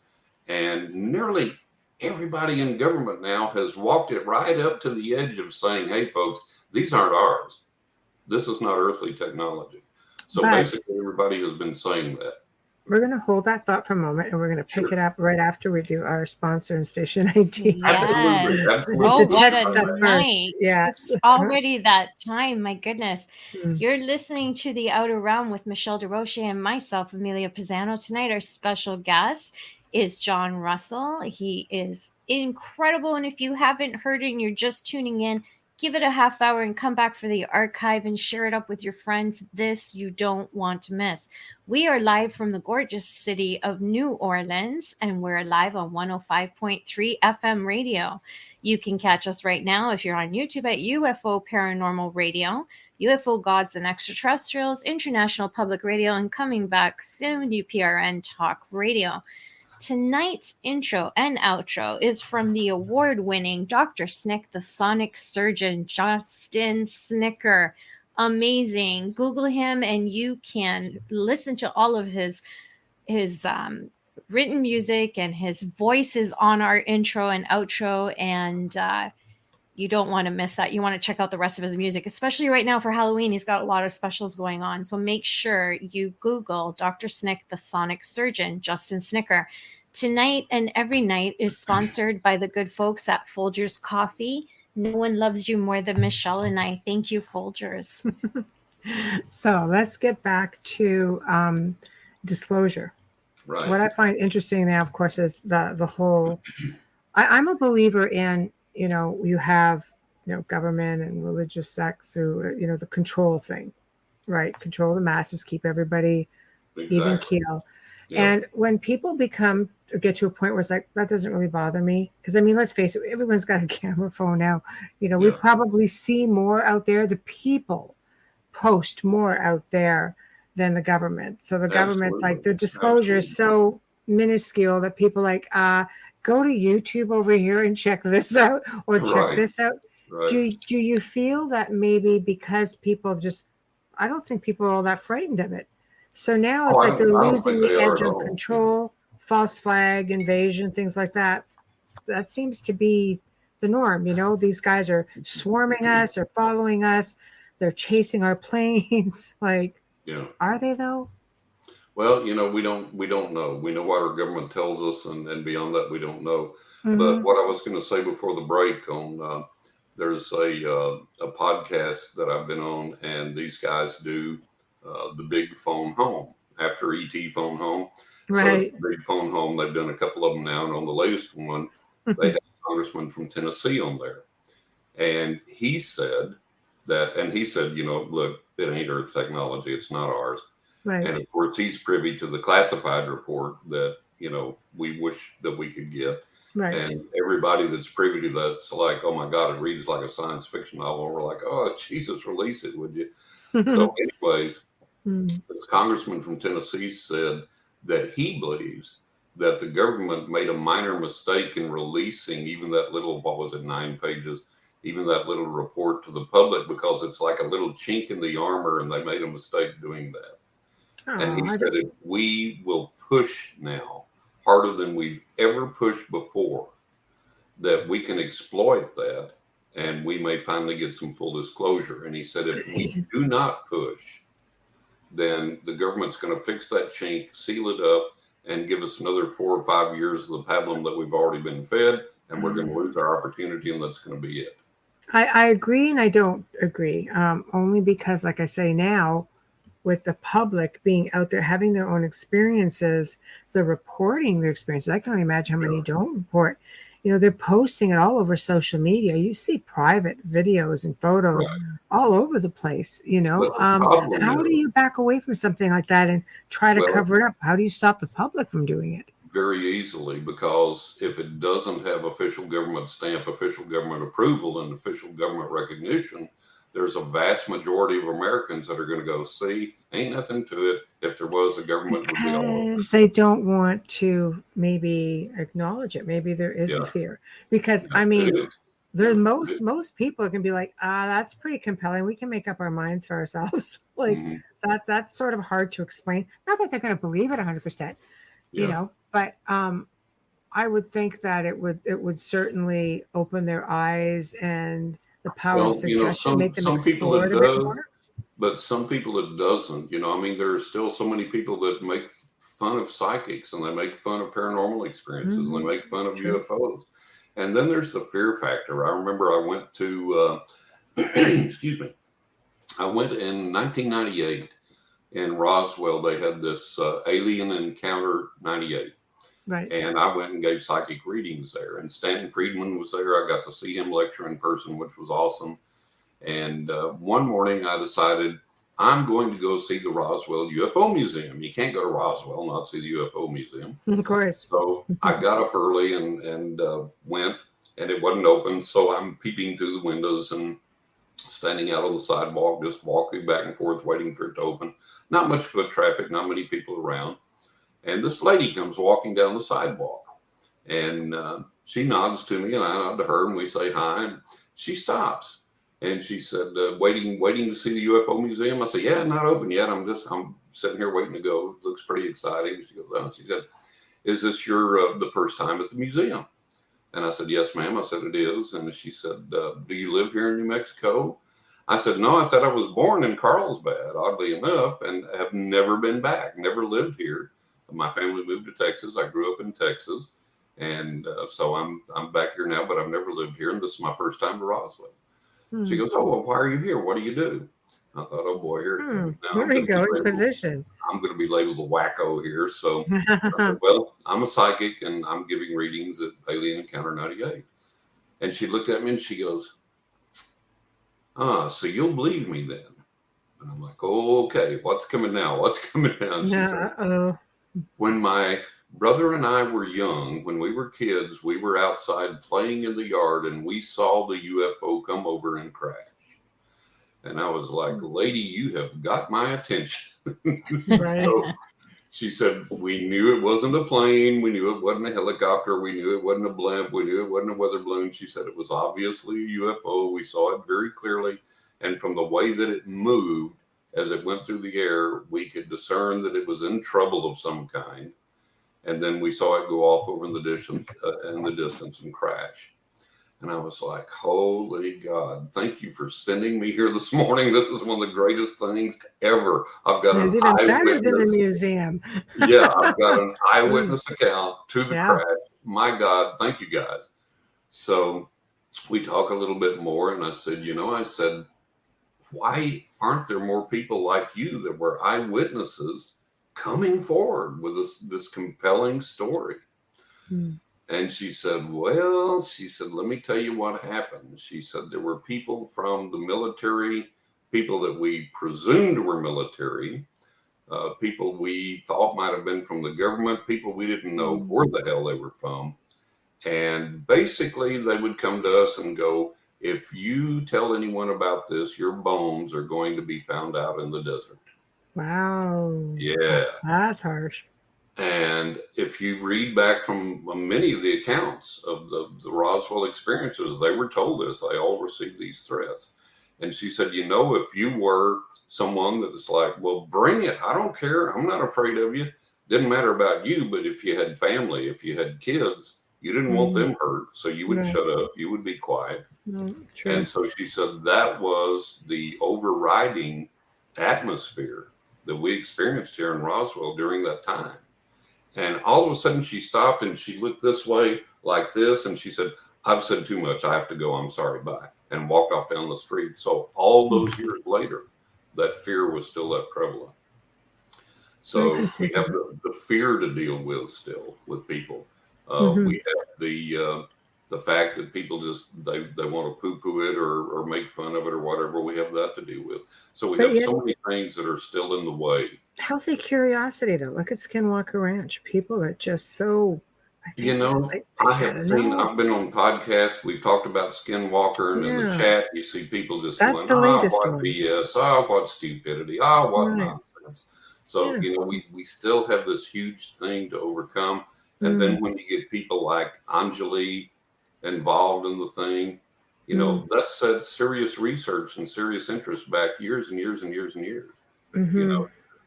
and nearly everybody in government now has walked it right up to the edge of saying, hey, folks, these aren't ours. This is not earthly technology. So basically, everybody has been saying that. We're going to hold that thought for a moment, and we're going to pick it up right after we do our sponsor and station ID. Absolutely. Oh, what a night. Yes. It's already that time. My goodness. You're listening to The Outer Realm with Michelle Desrochers and myself, Amelia Pisano. Tonight, our special guest is John Russell. He is incredible. And if you haven't heard it and you're just tuning in, give it a half hour and come back for the archive and share it up with your friends. This you don't want to miss. We are live from the gorgeous city of New Orleans, and we're live on 105.3 FM radio. You can catch us right now if you're on YouTube at UFO Paranormal Radio, UFO Gods and Extraterrestrials, International Public Radio, and coming back soon, UPRN Talk Radio. Tonight's intro and outro is from the award-winning Dr. Snick, the sonic surgeon, Justin Snicker. Amazing. Google him and you can listen to all of his written music, and his voice is on our intro and outro, and you don't want to miss that. You want to check out the rest of his music, especially right now for Halloween. He's got a lot of specials going on. So make sure you Google Dr. Snick, the sonic surgeon, Justin Snicker. Tonight and every night is sponsored by the good folks at Folgers Coffee. No one loves you more than Michelle and I. Thank you, Folgers. So let's get back to disclosure. Right. What I find interesting now, of course, is the whole. I'm a believer in, you have, government and religious sects who, the control thing, right? Control the masses, keep everybody even keel. Yeah. And when people get to a point where it's like, that doesn't really bother me. Because, let's face it, everyone's got a camera phone now. We probably see more out there. The people post more out there than the government. So the government's like, their disclosure is so minuscule that people go to YouTube over here and check this out, or check this out. Right. Do you feel that maybe because people I don't think people are all that frightened of it. So now it's like they're losing the edge of control, false flag, invasion, things like that. That seems to be the norm. These guys are swarming us or following us. They're chasing our planes. Are they though? Well, we don't know. We know what our government tells us, and beyond that, we don't know. But what I was going to say before the break on, there's a podcast that I've been on, and these guys do the big phone home after ET phone home. Right. So it's the big phone home. They've done a couple of them now, and on the latest one, they had a congressman from Tennessee on there, and he said, look, it ain't Earth technology. It's not ours. Right. And of course, he's privy to the classified report that, we wish that we could get. Right. And everybody that's privy to that's like, oh my God, it reads like a science fiction novel. We're like, oh, Jesus, release it, would you? So anyways, this congressman from Tennessee said that he believes that the government made a minor mistake in releasing even that little, 9 pages, even that little report to the public, because it's like a little chink in the armor, and they made a mistake doing that. And he said, if we will push now harder than we've ever pushed before, that we can exploit that, and we may finally get some full disclosure. And he said, if we do not push, then the government's going to fix that chink, seal it up, and give us another 4 or 5 years of the pablum that we've already been fed, and we're going to lose our opportunity, and that's going to be it. I agree and I don't agree, only because, like I say now, with the public being out there having their own experiences, they're reporting their experiences. I can only imagine how many don't report. they're posting it all over social media. You see private videos and photos all over the place, But the problem how do is, you back away from something like that and try to well, cover it up? How do you stop the public from doing it? very easily, because if it doesn't have official government stamp, official government approval, and official government recognition, there's a vast majority of Americans that are going to go, see, ain't nothing to it. If there was, the government would be all over it. Because they don't want to maybe acknowledge it. Maybe there is a Yeah, fear. Because yeah, it is. the Yeah, most people can be like, that's pretty compelling. We can make up our minds for ourselves. Like mhm, that's sort of hard to explain. Not that they're going to believe it 100%, yeah. but I would think that it would certainly open their eyes, and the power of Well, suggestion, make them some people explore it it a bit does, more. but some people it doesn't. I mean, there are still so many people that make fun of psychics, and they make fun of paranormal experiences, and they Hmm. make fun of True. UFOs. And then there's the fear factor. I remember I went to, excuse me, I went in 1998 in Roswell. They had this Alien Encounter 98. Right. And I went and gave psychic readings there. And Stanton Friedman was there. I got to see him lecture in person, which was awesome. And one morning I decided I'm going to go see the Roswell UFO Museum. You can't go to Roswell, not see the UFO Museum. Of course. So I got up early and went, and it wasn't open. So I'm peeping through the windows and standing out on the sidewalk, just walking back and forth, waiting for it to open. Not much foot traffic, not many people around. And this lady comes walking down the sidewalk, and she nods to me, and I nod to her, and we say hi. And she stops, and she said, "Waiting to see the UFO museum." I said, "Yeah, not open yet. I'm sitting here waiting to go. It looks pretty exciting." She goes, "Oh," she said, "Is this your the first time at the museum?" And I said, "Yes, ma'am." I said, "It is." And she said, "Do you live here in New Mexico?" I said, "No." I said, "I was born in Carlsbad, oddly enough, and have never been back. Never lived here. My family moved to Texas. I grew up in Texas, and so I'm back here now, but I've never lived here, and this is my first time to Roswell." She goes, "Oh, well, why are you here? What do you do?" I thought, "Oh boy, here it comes. Now There we go, Inquisition. I'm going to be labeled a wacko here." So, I said, "Well, I'm a psychic, and I'm giving readings at Alien Encounter 98." And she looked at me and she goes, "So you'll believe me then?" And I'm like, "Oh, okay, what's coming now? What's coming now?" And she said, "When my brother and I were young, when we were kids, we were outside playing in the yard, and we saw the UFO come over and crash." And I was like, "Lady, you have got my attention." Right. So she said, "We knew it wasn't a plane. We knew it wasn't a helicopter. We knew it wasn't a blimp. We knew it wasn't a weather balloon." She said, "It was obviously a UFO. We saw it very clearly. And from the way that it moved as it went through the air, we could discern that it was in trouble of some kind. And then we saw it go off over in the distance and crash." And I was like, "Holy God, thank you for sending me here this morning. This is one of the greatest things ever. I've got It's an even better than the eyewitness." museum. Yeah, I've got an eyewitness account to the Yeah. crash. My God, thank you guys. So we talk a little bit more, and I said, "Why aren't there more people like you that were eyewitnesses coming forward with this compelling story?" And she said, "Let me tell you what happened." She said, "There were people from the military, people that we presumed were military, people we thought might have been from the government, people we didn't know where the hell they were from. And basically they would come to us and go, 'If you tell anyone about this, your bones are going to be found out in the desert.'" Wow. Yeah. That's harsh. And if you read back from many of the accounts of the Roswell experiences, they were told this. They all received these threats. And she said, "If you were someone that was like, well, bring it. I don't care. I'm not afraid of you. Didn't matter about you. But if you had family, if you had kids, you didn't want them hurt. So you would shut up. You would be quiet." True. And so she said that was the overriding atmosphere that we experienced here in Roswell during that time. And all of a sudden she stopped and she looked this way like this. And she said, "I've said too much. I have to go. I'm sorry. Bye." And walked off down the street. So all those years later, that fear was still that prevalent. So we have the fear to deal with still with people. We have the the fact that people just they want to poo-poo it or make fun of it or whatever, we have that to deal with. So we have so many things that are still in the way. Healthy curiosity, though. Look at Skinwalker Ranch. People are just so. I've been on podcasts. We've talked about Skinwalker, and in the chat, you see people just going, the latest what one. BS, what stupidity, what nonsense. So, we still have this huge thing to overcome. And then when you get people like Anjali involved in the thing, that's serious research and serious interest back years and years and years and years,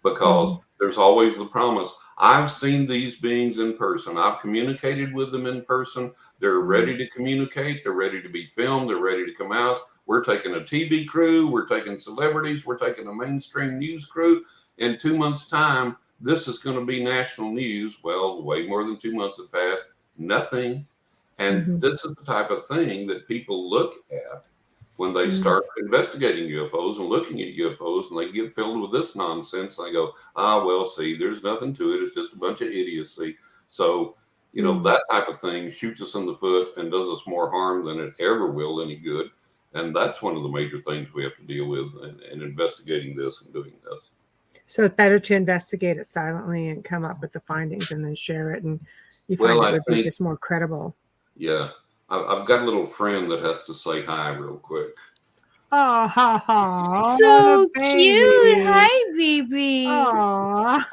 because there's always the promise. I've seen these beings in person. I've communicated with them in person. They're ready to communicate. They're ready to be filmed. They're ready to come out. We're taking a TV crew. We're taking celebrities. We're taking a mainstream news crew. In 2 months' time, this is going to be national news. Well, way more than 2 months have passed. Nothing. And this is the type of thing that people look at when they start investigating UFOs and looking at UFOs, and they get filled with this nonsense. They go, well, see, there's nothing to it. It's just a bunch of idiocy. So, that type of thing shoots us in the foot and does us more harm than it ever will any good. And that's one of the major things we have to deal with in investigating this and doing this. So it's better to investigate it silently and come up with the findings and then share it. And you find it would be just more credible. Yeah. I've got a little friend that has to say hi real quick. Oh, ha, ha. So cute. Hi, baby. Oh,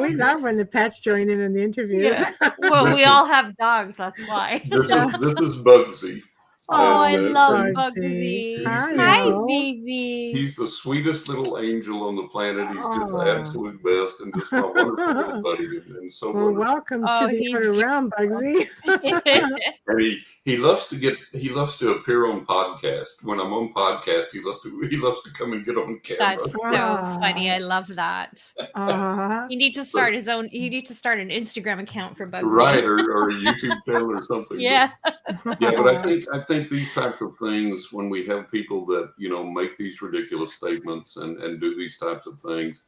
we love when the pets join in the interviews. Yeah. Well, we all have dogs. That's why. This is Bugsy. Oh, I love Bugsy. Hi, baby. He's the sweetest little angel on the planet. He's just the absolute best, and just my wonderful little buddy. And so welcome to the other realm, Bugsy. And he loves to appear on podcast. When I'm on podcast, he loves to come and get on camera. That's so funny. I love that. You need to start his own. You need to start an Instagram account for Bugsy, right? Or a YouTube channel or something. Yeah. But I think these types of things, when we have people that make these ridiculous statements and do these types of things,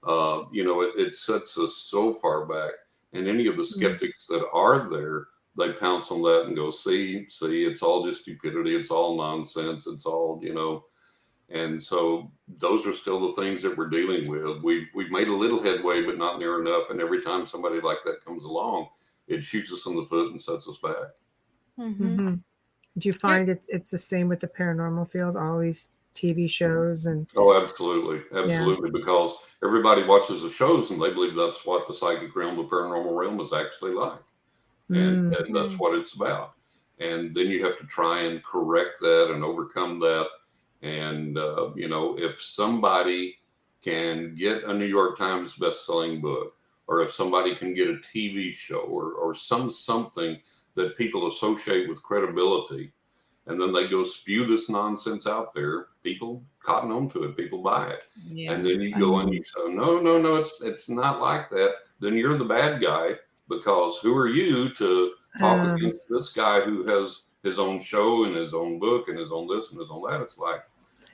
it sets us so far back. And any of the skeptics that are there, they pounce on that and go, see, it's all just stupidity. It's all nonsense. It's all, and so those are still the things that we're dealing with. We've made a little headway, but not near enough. And every time somebody like that comes along, it shoots us in the foot and sets us back. Do you find it's the same with the paranormal field, all these TV shows? Absolutely. Because everybody watches the shows and they believe that's what the psychic realm, the paranormal realm is actually like. And that's what it's about. And then you have to try and correct that and overcome that. And, if somebody can get a New York Times best-selling book, or if somebody can get a TV show or something that people associate with credibility, and then they go spew this nonsense out there, people cotton on to it, people buy it. Yeah. And then you go and you say, no, it's not like that. Then you're the bad guy, because who are you to talk against this guy who has his own show and his own book and his own this and his own that? It's like,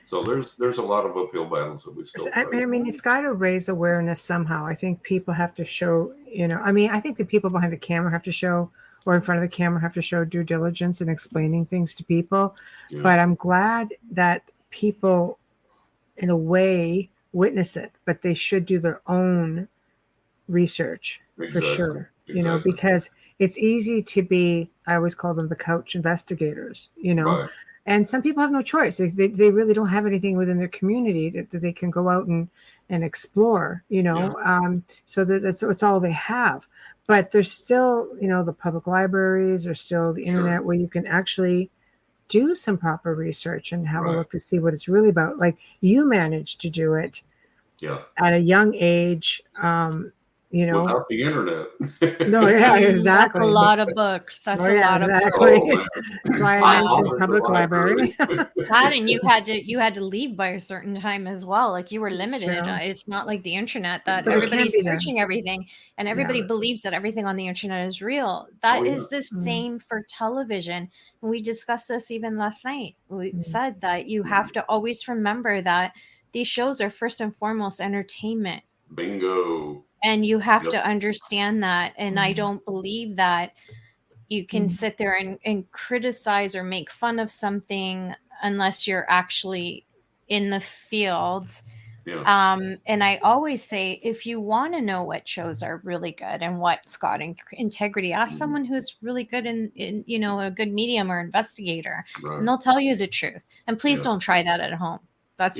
so there's a lot of uphill battles that we still fight. I mean, it's got to raise awareness somehow. I think people have to show, I think the people behind the camera have to show, or in front of the camera have to show due diligence in explaining things to people. Yeah. But I'm glad that people, in a way, witness it, but they should do their own research for sure. Exactly. Because it's easy to be, I always call them the couch investigators, Right. And some people have no choice. They really don't have anything within their community that they can go out and explore, so it's all they have. But there's still, the public libraries, or still the internet where you can actually do some proper research and have a look to see what it's really about. Like you managed to do it at a young age, without the internet. No, yeah, exactly. That's a lot of books. That's a lot of books. That's why I mentioned public library. That, and you had to leave by a certain time as well. Like you were limited. It's not like the internet that everybody's searching everything, and everybody believes that everything on the internet is real. That is the same for television. And we discussed this even last night. We said that you have to always remember that these shows are first and foremost entertainment. Bingo. And you have to understand that. And I don't believe that you can sit there and criticize or make fun of something unless you're actually in the field. And I always say, if you want to know what shows are really good and what's got integrity, ask someone who's really good in a good medium or investigator, and they'll tell you the truth. And please don't try that at home. That's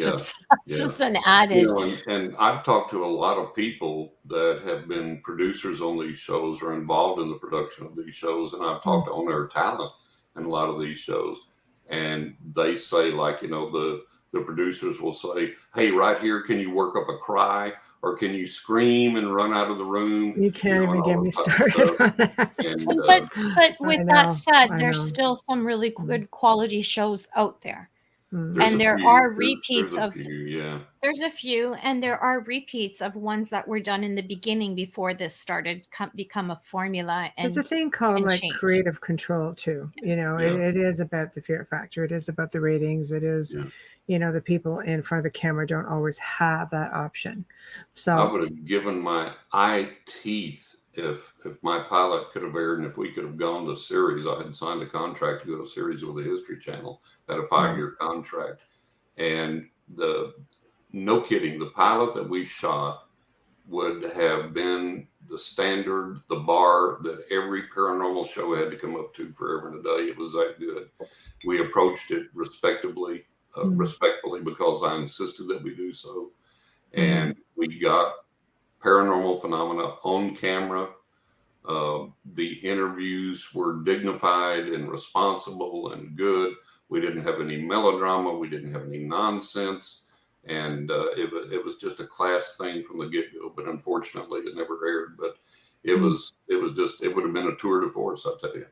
just an added. And I've talked to a lot of people that have been producers on these shows or involved in the production of these shows, and I've talked to on-air talent in a lot of these shows, and they say, like, the producers will say, "Hey, right here, can you work up a cry, or can you scream and run out of the room?" You can't even get me started on that. And, but with that said, there's still some really good quality shows out there. And there are repeats of there's a few, and there are repeats of ones that were done in the beginning before this started become a formula. And there's a thing called like creative control too. It is about the fear factor. It is about the ratings. It is, the people in front of the camera don't always have that option. So I would have given my eye teeth if my pilot could have aired, and if we could have gone to series. I had signed a contract to go to series with the History Channel, had a 5-year contract, and no kidding, the pilot that we shot would have been the standard, the bar that every paranormal show had to come up to forever and a day. It was that good. We approached it respectfully because I insisted that we do so, and we got paranormal phenomena on camera. The interviews were dignified and responsible and good. We didn't have any melodrama. We didn't have any nonsense. And it was just a class thing from the get-go. But unfortunately, it never aired. But it would have been a tour de force, I tell you.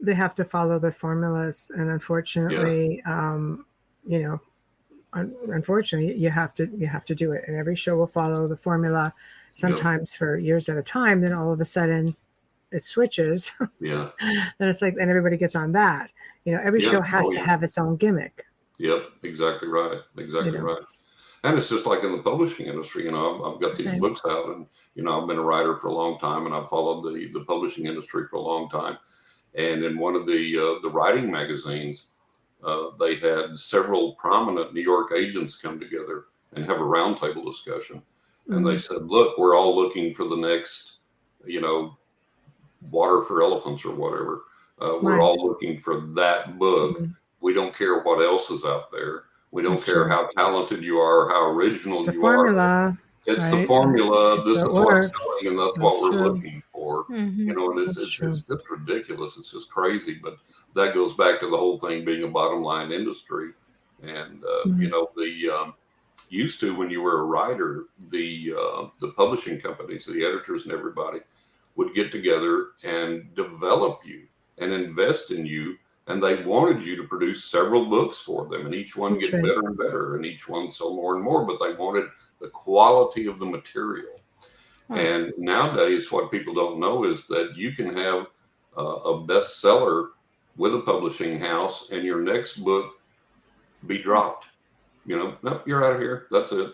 They have to follow their formulas. And unfortunately, unfortunately, you have to do it, and every show will follow the formula. Sometimes for years at a time. Then all of a sudden, it switches. And it's like, and everybody gets on that. Every show has to have its own gimmick. Yep, exactly right. Right. And it's just like in the publishing industry. I've got these books out, and I've been a writer for a long time, and I've followed the publishing industry for a long time. And in one of the writing magazines, they had several prominent New York agents come together and have a roundtable discussion. And they said, "Look, we're all looking for the next, Water for Elephants or whatever. We're all looking for that book. We don't care what else is out there. We don't care how talented you are, how original you are. It's the formula. This is what's selling, and that's what we're looking for." And it's ridiculous. It's just crazy. But that goes back to the whole thing being a bottom line industry. And, used to, when you were a writer, the publishing companies, the editors and everybody would get together and develop you and invest in you. And they wanted you to produce several books for them, and each one get better and better, and each one sell more and more, but they wanted the quality of the material. And nowadays, what people don't know is that you can have a bestseller with a publishing house and your next book be dropped. Nope, you're out of here. That's it.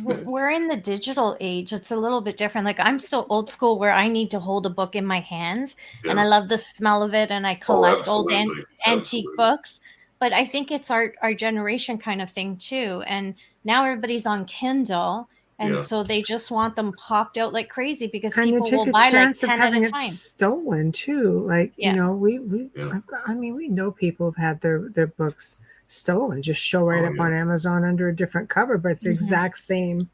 We're in the digital age. It's a little bit different. Like, I'm still old school where I need to hold a book in my hands and I love the smell of it, and I collect old antique books. But I think it's our generation kind of thing too. And now everybody's on Kindle. And so they just want them popped out like crazy because people will buy like 10 at a time. Stolen too. Like, we know people have had their books stolen, just show up on Amazon under a different cover, but it's the exact same.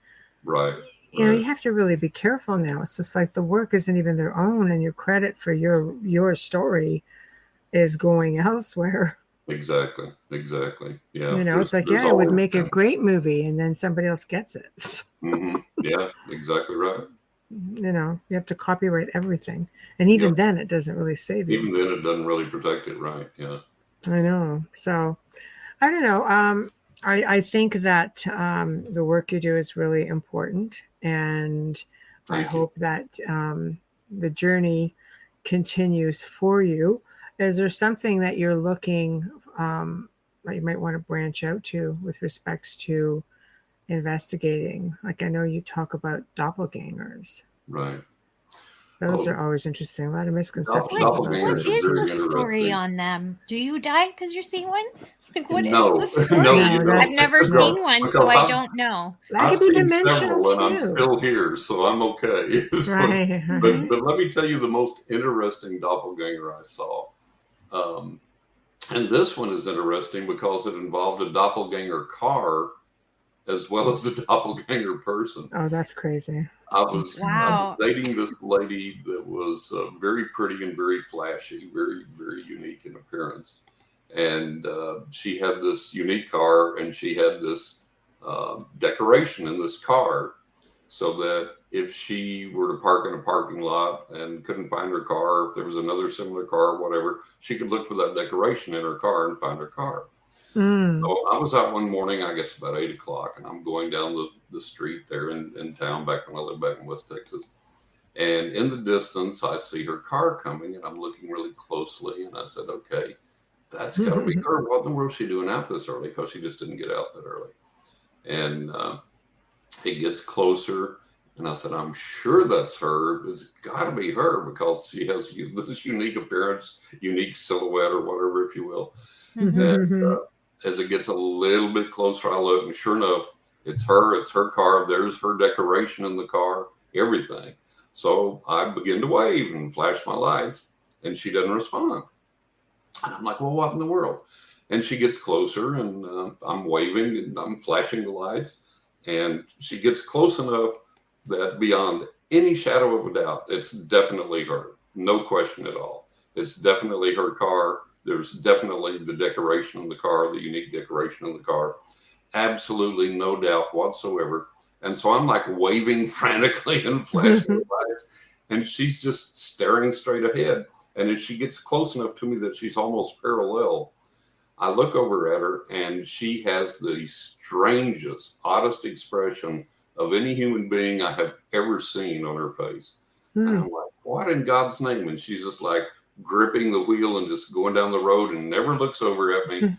Right. You have to really be careful now. It's just like the work isn't even their own, and your credit for your story is going elsewhere. Exactly. Yeah. It's like, it would make a great movie, and then somebody else gets it. Yeah, exactly right. You have to copyright everything, and even then, it doesn't really save you. Even then, it doesn't really protect it, right? Yeah. I know. So, I don't know. I think that the work you do is really important, and I hope that the journey continues for you. Is there something that you're looking that you might want to branch out to with respects to investigating? Like, I know you talk about doppelgangers. Right. Those are always interesting. A lot of misconceptions about What Doppelgangers those. is are very the story interesting. on them? Do you die because you're seeing one? Like, what is No, the story? no, No, you don't. I've never that's seen one, Because so I don't know. that I've could be seen dimensional several, and I'm too. still here, so I'm okay. Right. But let me tell you the most interesting doppelganger I saw. And this one is interesting because it involved a doppelganger car as well as a doppelganger person. Oh, that's crazy. I was Wow. dating this lady that was very pretty and very flashy, very, very unique in appearance. And she had this unique car, and she had this decoration in this car so that if she were to park in a parking lot and couldn't find her car, if there was another similar car or whatever, she could look for that decoration in her car and find her car. So I was out one morning, I guess about 8 o'clock, and I'm going down the street there in town back when I lived back in West Texas. And in the distance, I see her car coming, and I'm looking really closely. And I said, okay, that's got to be her. What in the world is she doing out this early? Because she just didn't get out that early. And it gets closer, and I said, I'm sure that's her. It's got to be her because she has this unique appearance, unique silhouette or whatever, if you will. And as it gets a little bit closer, I look, and sure enough, it's her. It's her car. There's her decoration in the car, everything. So I begin to wave and flash my lights, and she doesn't respond. And I'm like, well, what in the world? And she gets closer, and I'm waving, and I'm flashing the lights. And she gets close enough that beyond any shadow of a doubt, it's definitely her. No question at all. It's definitely her car. There's definitely the decoration in the car, the unique decoration in the car. Absolutely no doubt whatsoever. And so I'm like waving frantically and flashing the lights, and she's just staring straight ahead. And as she gets close enough to me that she's almost parallel, I look over at her, and she has the strangest, oddest expression of any human being I have ever seen on her face. And I'm like, what in God's name? And she's just like gripping the wheel and just going down the road and never looks over at me,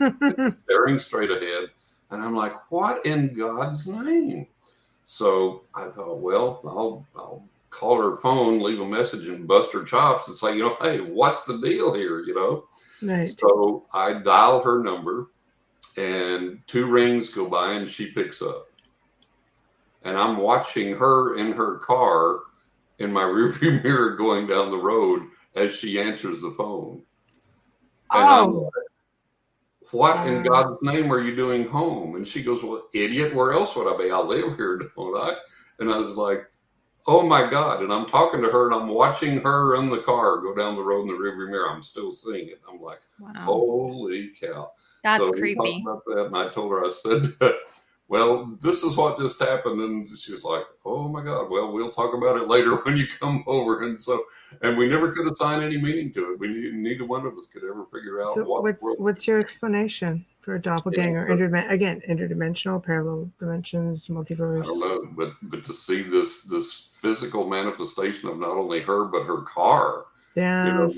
staring straight ahead. And I'm like, what in God's name? So I thought, well, I'll call her phone, leave a message, and bust her chops and say, hey, what's the deal here? Right. So I dial her number, and 2 rings go by, and she picks up. And I'm watching her in her car in my rearview mirror going down the road as she answers the phone. And I'm like, what in God's name are you doing home? And she goes, well, idiot, where else would I be? I live here, don't I? And I was like, oh my God. And I'm talking to her, and I'm watching her in the car go down the road in the rearview mirror. I'm still seeing it. I'm like, holy cow. That's so creepy. We talked about that, and I told her, I said, well, this is what just happened. And she's like, oh my God, well, we'll talk about it later when you come over. And we never could assign any meaning to it. Neither one of us could ever figure out what's your explanation for a doppelganger? Interdimensional, parallel dimensions, multiverse. I don't know, but to see this physical manifestation of not only her, but her car. Yes.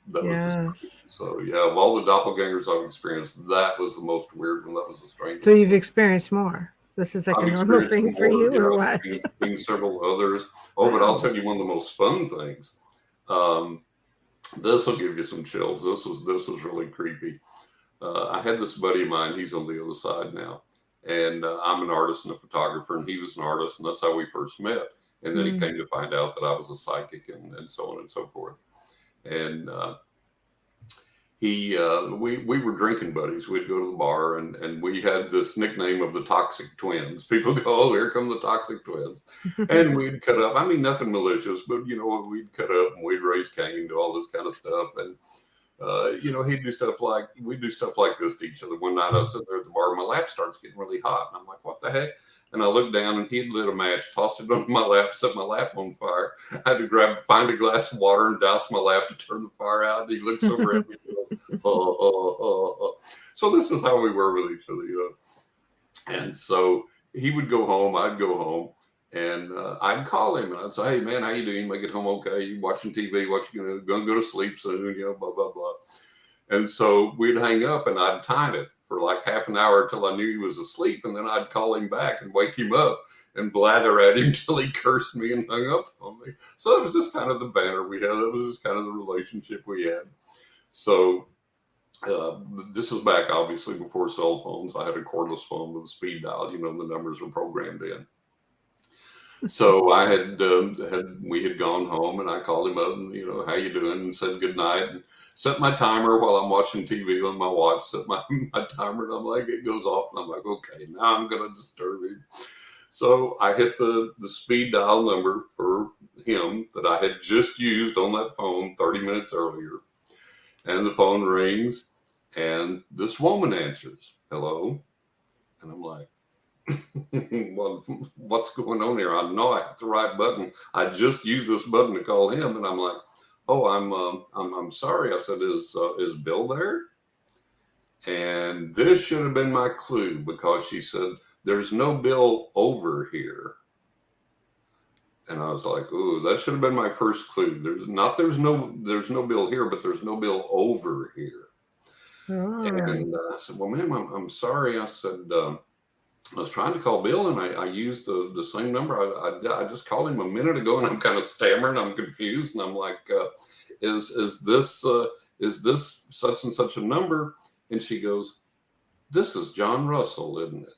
That was just, so yeah, of all the doppelgangers I've experienced, that was the most weird one. That was the strangest. So you've experienced more. This is like a normal thing for you, or what? I've seen several others. But I'll tell you one of the most fun things. This will give you some chills. This was really creepy. I had this buddy of mine. He's on the other side now, and I'm an artist and a photographer, and he was an artist, and that's how we first met. And then he came to find out that I was a psychic, and so on and so forth. And we were drinking buddies. We'd go to the bar, and we had this nickname of the Toxic Twins. People go, oh, here come the Toxic Twins. And we'd cut up. I mean, nothing malicious, but, we'd cut up and we'd raise Cain, do all this kind of stuff. And, we'd do stuff like this to each other. One night I was sitting there at the bar, and my lap starts getting really hot. And I'm like, what the heck? And I looked down, and he'd lit a match, tossed it on my lap, set my lap on fire. I had to find a glass of water and douse my lap to turn the fire out. And he looks over at me and goes, So this is how we were with each other, And so he would go home, I'd go home, and I'd call him, and I'd say, hey, man, how you doing? You make it home okay? You watching TV? Gonna go to sleep soon? Blah, blah, blah. And so we'd hang up, and I'd time it for like half an hour until I knew he was asleep, and then I'd call him back and wake him up. and blather at him till he cursed me and hung up on me. So that was just kind of the banter we had. That was just kind of the relationship we had. So this is back, obviously, before cell phones. I had a cordless phone with a speed dial. The numbers were programmed in. So I we had gone home, and I called him up and, how you doing? And said good night, and set my timer while I'm watching TV on my watch, set my timer, and I'm like, it goes off, and I'm like, okay, now I'm going to disturb him. So I hit the speed dial number for him that I had just used on that phone 30 minutes earlier. And the phone rings, and this woman answers, hello. And I'm like, well, what's going on here? I know I hit the right button. I just used this button to call him. And I'm like, oh, I'm sorry. I said, is Bill there? And this should have been my clue, because she said, there's no Bill over here. And I was like, ooh, that should have been my first clue. There's no Bill here, but there's no Bill over here. Oh. And I said, well, ma'am, I'm sorry. I said, I was trying to call Bill, and I used the same number. I just called him a minute ago, and I'm kind of stammering. I'm confused, and I'm like, is this such and such a number? And she goes, this is John Russell, isn't it?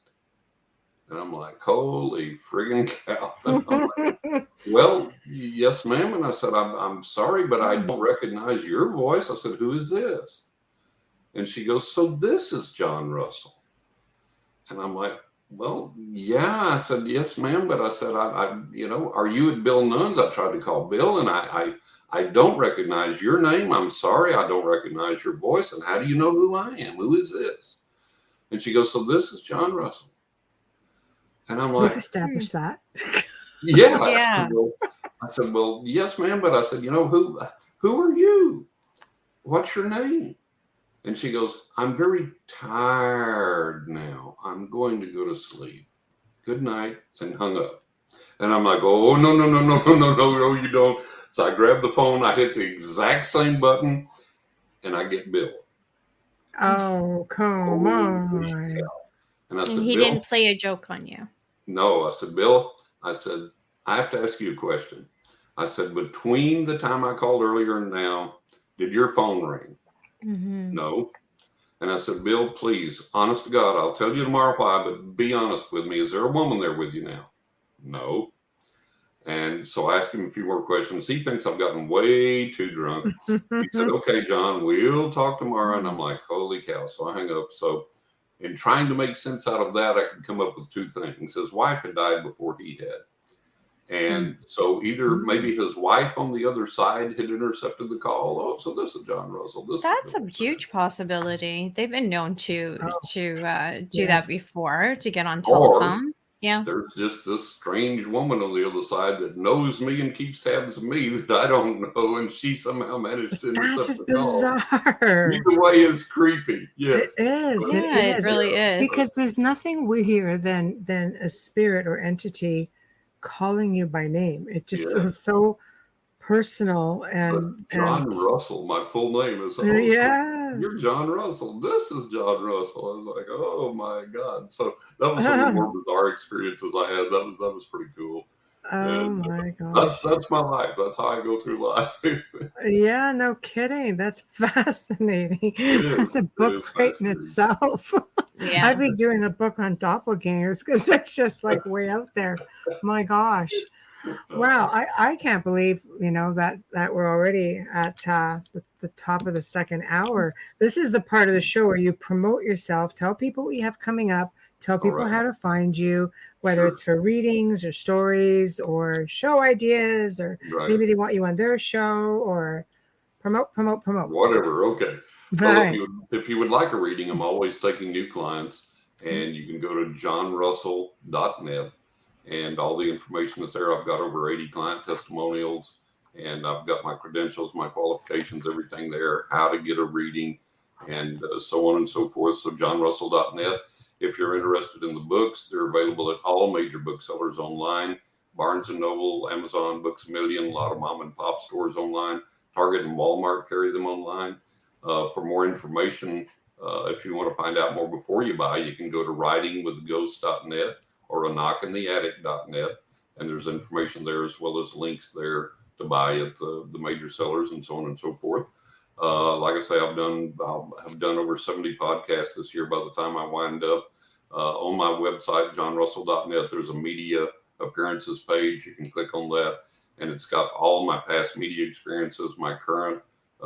And I'm like, holy friggin' cow. And I'm like, well, yes, ma'am. And I said, I'm sorry, but I don't recognize your voice. I said, who is this? And she goes, so this is John Russell. And I'm like, well, yeah. I said, yes, ma'am. But I said, are you at Bill Nunn's? I tried to call Bill, and I don't recognize your name. I'm sorry. I don't recognize your voice. And how do you know who I am? Who is this? And she goes, so this is John Russell. And I'm like, we've established that. Yeah. I said, well, yes, ma'am. But I said, who are you? What's your name? And she goes, I'm very tired now. I'm going to go to sleep. Good night. And hung up. And I'm like, oh, no, you don't. So I grabbed the phone. I hit the exact same button, and I get Bill. Oh, come on. And I said, he Bill, didn't play a joke on you. No, I said, Bill, I said, I have to ask you a question. I said, between the time I called earlier and now, did your phone ring? Mm-hmm. No. And I said, Bill, please, honest to God, I'll tell you tomorrow why, but be honest with me. Is there a woman there with you now? No. And so I asked him a few more questions. He thinks I've gotten way too drunk. He said, okay, John, we'll talk tomorrow. And I'm like, holy cow. So I hung up. So in trying to make sense out of that, I could come up with two things. His wife had died before he had. And so either maybe his wife on the other side had intercepted the call. Oh, so this is John Russell. That's a huge possibility. They've been known to do that before, to get on telephones. Yeah. There's just this strange woman on the other side that knows me and keeps tabs of me that I don't know, and she somehow managed to intercept the call. That's bizarre. Either way is creepy. Yes. It is. It really is. Because there's nothing weirder than a spirit or entity calling you by name. It just feels so personal. And John Russell, my full name is you're John Russell. This is John Russell. I was like, oh my God. So that was one of the more bizarre experiences I had. That was pretty cool. Oh my gosh. That's my life. That's how I go through life. Yeah, no kidding. That's fascinating. That's a book right in itself. Yeah. I'd be doing a book on doppelgangers because it's just like way out there. My gosh. Wow, I can't believe, that we're already at the top of the second hour. This is the part of the show where you promote yourself, tell people what you have coming up, tell people how to find you, whether it's for readings or stories or show ideas, or maybe they want you on their show, or promote. Whatever, okay. Well, if you would like a reading, I'm always taking new clients, and you can go to johnrussell.net. And all the information is there. I've got over 80 client testimonials, and I've got my credentials, my qualifications, everything there, how to get a reading, and so on and so forth. So johnrussell.net. If you're interested in the books, they're available at all major booksellers online. Barnes & Noble, Amazon, Books A Million, a lot of mom and pop stores online. Target and Walmart carry them online. For more information, if you want to find out more before you buy, you can go to writingwithghost.net. or aknockintheattic.net. And there's information there as well as links there to buy at the major sellers and so on and so forth. Like I say, I've done over 70 podcasts this year by the time I wind up. On my website, johnrussell.net, there's a media appearances page. You can click on that, and it's got all my past media experiences, my current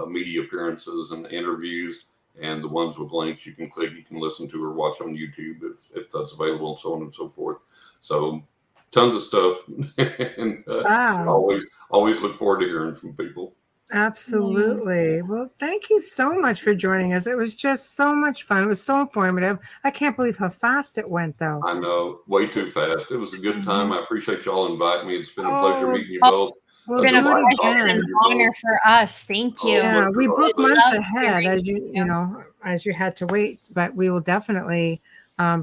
media appearances and interviews, and the ones with links you can click, you can listen to or watch on YouTube if that's available, and so on and so forth. So tons of stuff. And Wow. always look forward to hearing from people. Absolutely. Well, thank you so much for joining us. It was just so much fun. It was so informative. I can't believe how fast it went, though. I know, way too fast. It was a good time. I appreciate y'all inviting me. It's been a pleasure meeting you both. We'll It's been a do it pleasure and again. an honor for us. Thank you. Yeah, we booked months Love ahead, hearing as you had to wait, but we will definitely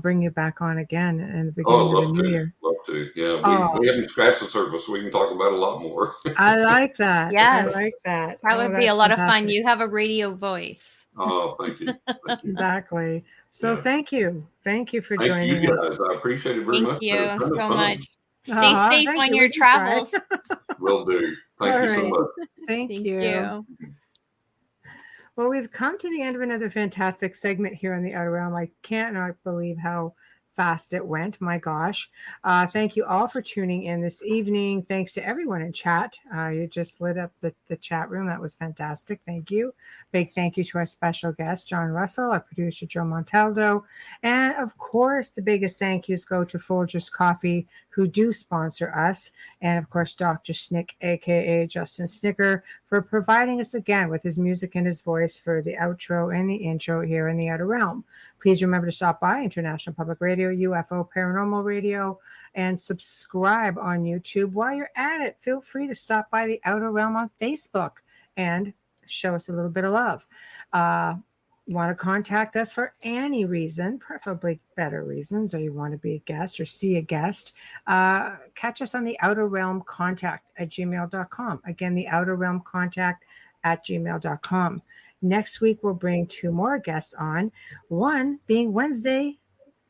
bring you back on again in the beginning of the new year. Love to. Yeah, we haven't scratched the surface. We can talk about a lot more. I like that. Yes. I like that. That would be a lot of fun. You have a radio voice. Oh, thank you. Thank you. Exactly. So thank you. Thank you for Thank joining you us. guys. I appreciate it very much. Thank you It's been so fun. much. Stay safe Thank on you. your We can try. travels. Will do. Thank you so All much. Thank you. Well, we've come to the end of another fantastic segment here on the Outer Realm. I cannot believe how fast it went. My gosh. Thank you all for tuning in this evening. Thanks to everyone in chat. You just lit up the chat room. That was fantastic. Thank you. Big thank you to our special guest, John Russell, our producer, Joe Montaldo. And of course, the biggest thank yous go to Folgers Coffee, who do sponsor us. And of course, Dr. Snick, aka Justin Snicker, for providing us again with his music and his voice for the outro and the intro here in the Outer Realm. Please remember to stop by International Public Radio, UFO Paranormal Radio, and subscribe on YouTube. While you're at it, feel free to stop by the Outer Realm on Facebook and show us a little bit of love. Want to contact us for any reason, preferably better reasons, or you want to be a guest or see a guest, catch us on the Outer Realm Contact at gmail.com. Again, the Outer Realm Contact at gmail.com. Next week, we'll bring 2 more guests on, one being Wednesday,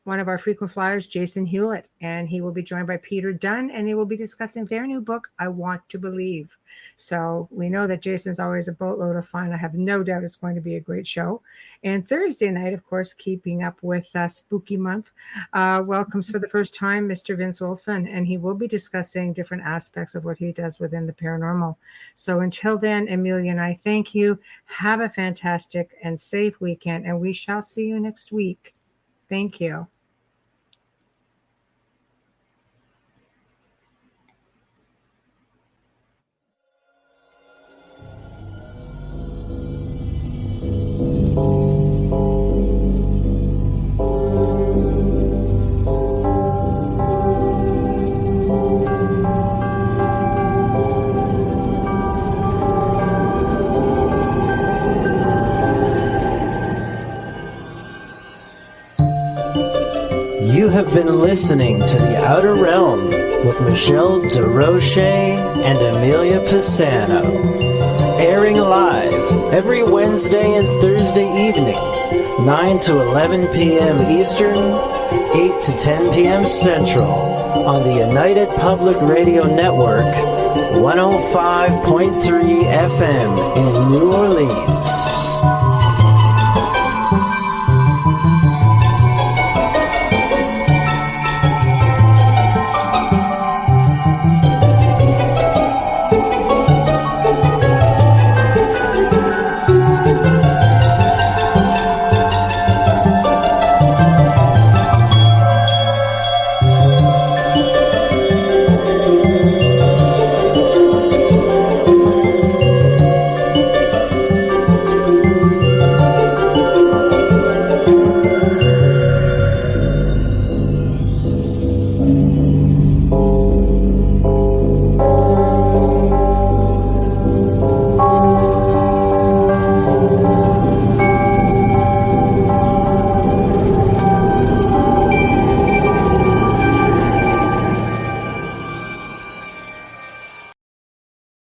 one of our frequent flyers, Jason Hewlett, and he will be joined by Peter Dunn, and they will be discussing their new book, I Want to Believe. So we know that Jason's always a boatload of fun. I have no doubt it's going to be a great show. And Thursday night, of course, keeping up with Spooky Month, welcomes for the first time Mr. Vince Wilson, and he will be discussing different aspects of what he does within the paranormal. So until then, Amelia and I thank you. Have a fantastic and safe weekend, and we shall see you next week. Thank you. You have been listening to The Outer Realm with Michelle Desrochers and Amelia Pisano, airing live every Wednesday and Thursday evening, 9 to 11 p.m. Eastern, 8 to 10 p.m. Central, on the United Public Radio Network, 105.3 FM in New Orleans.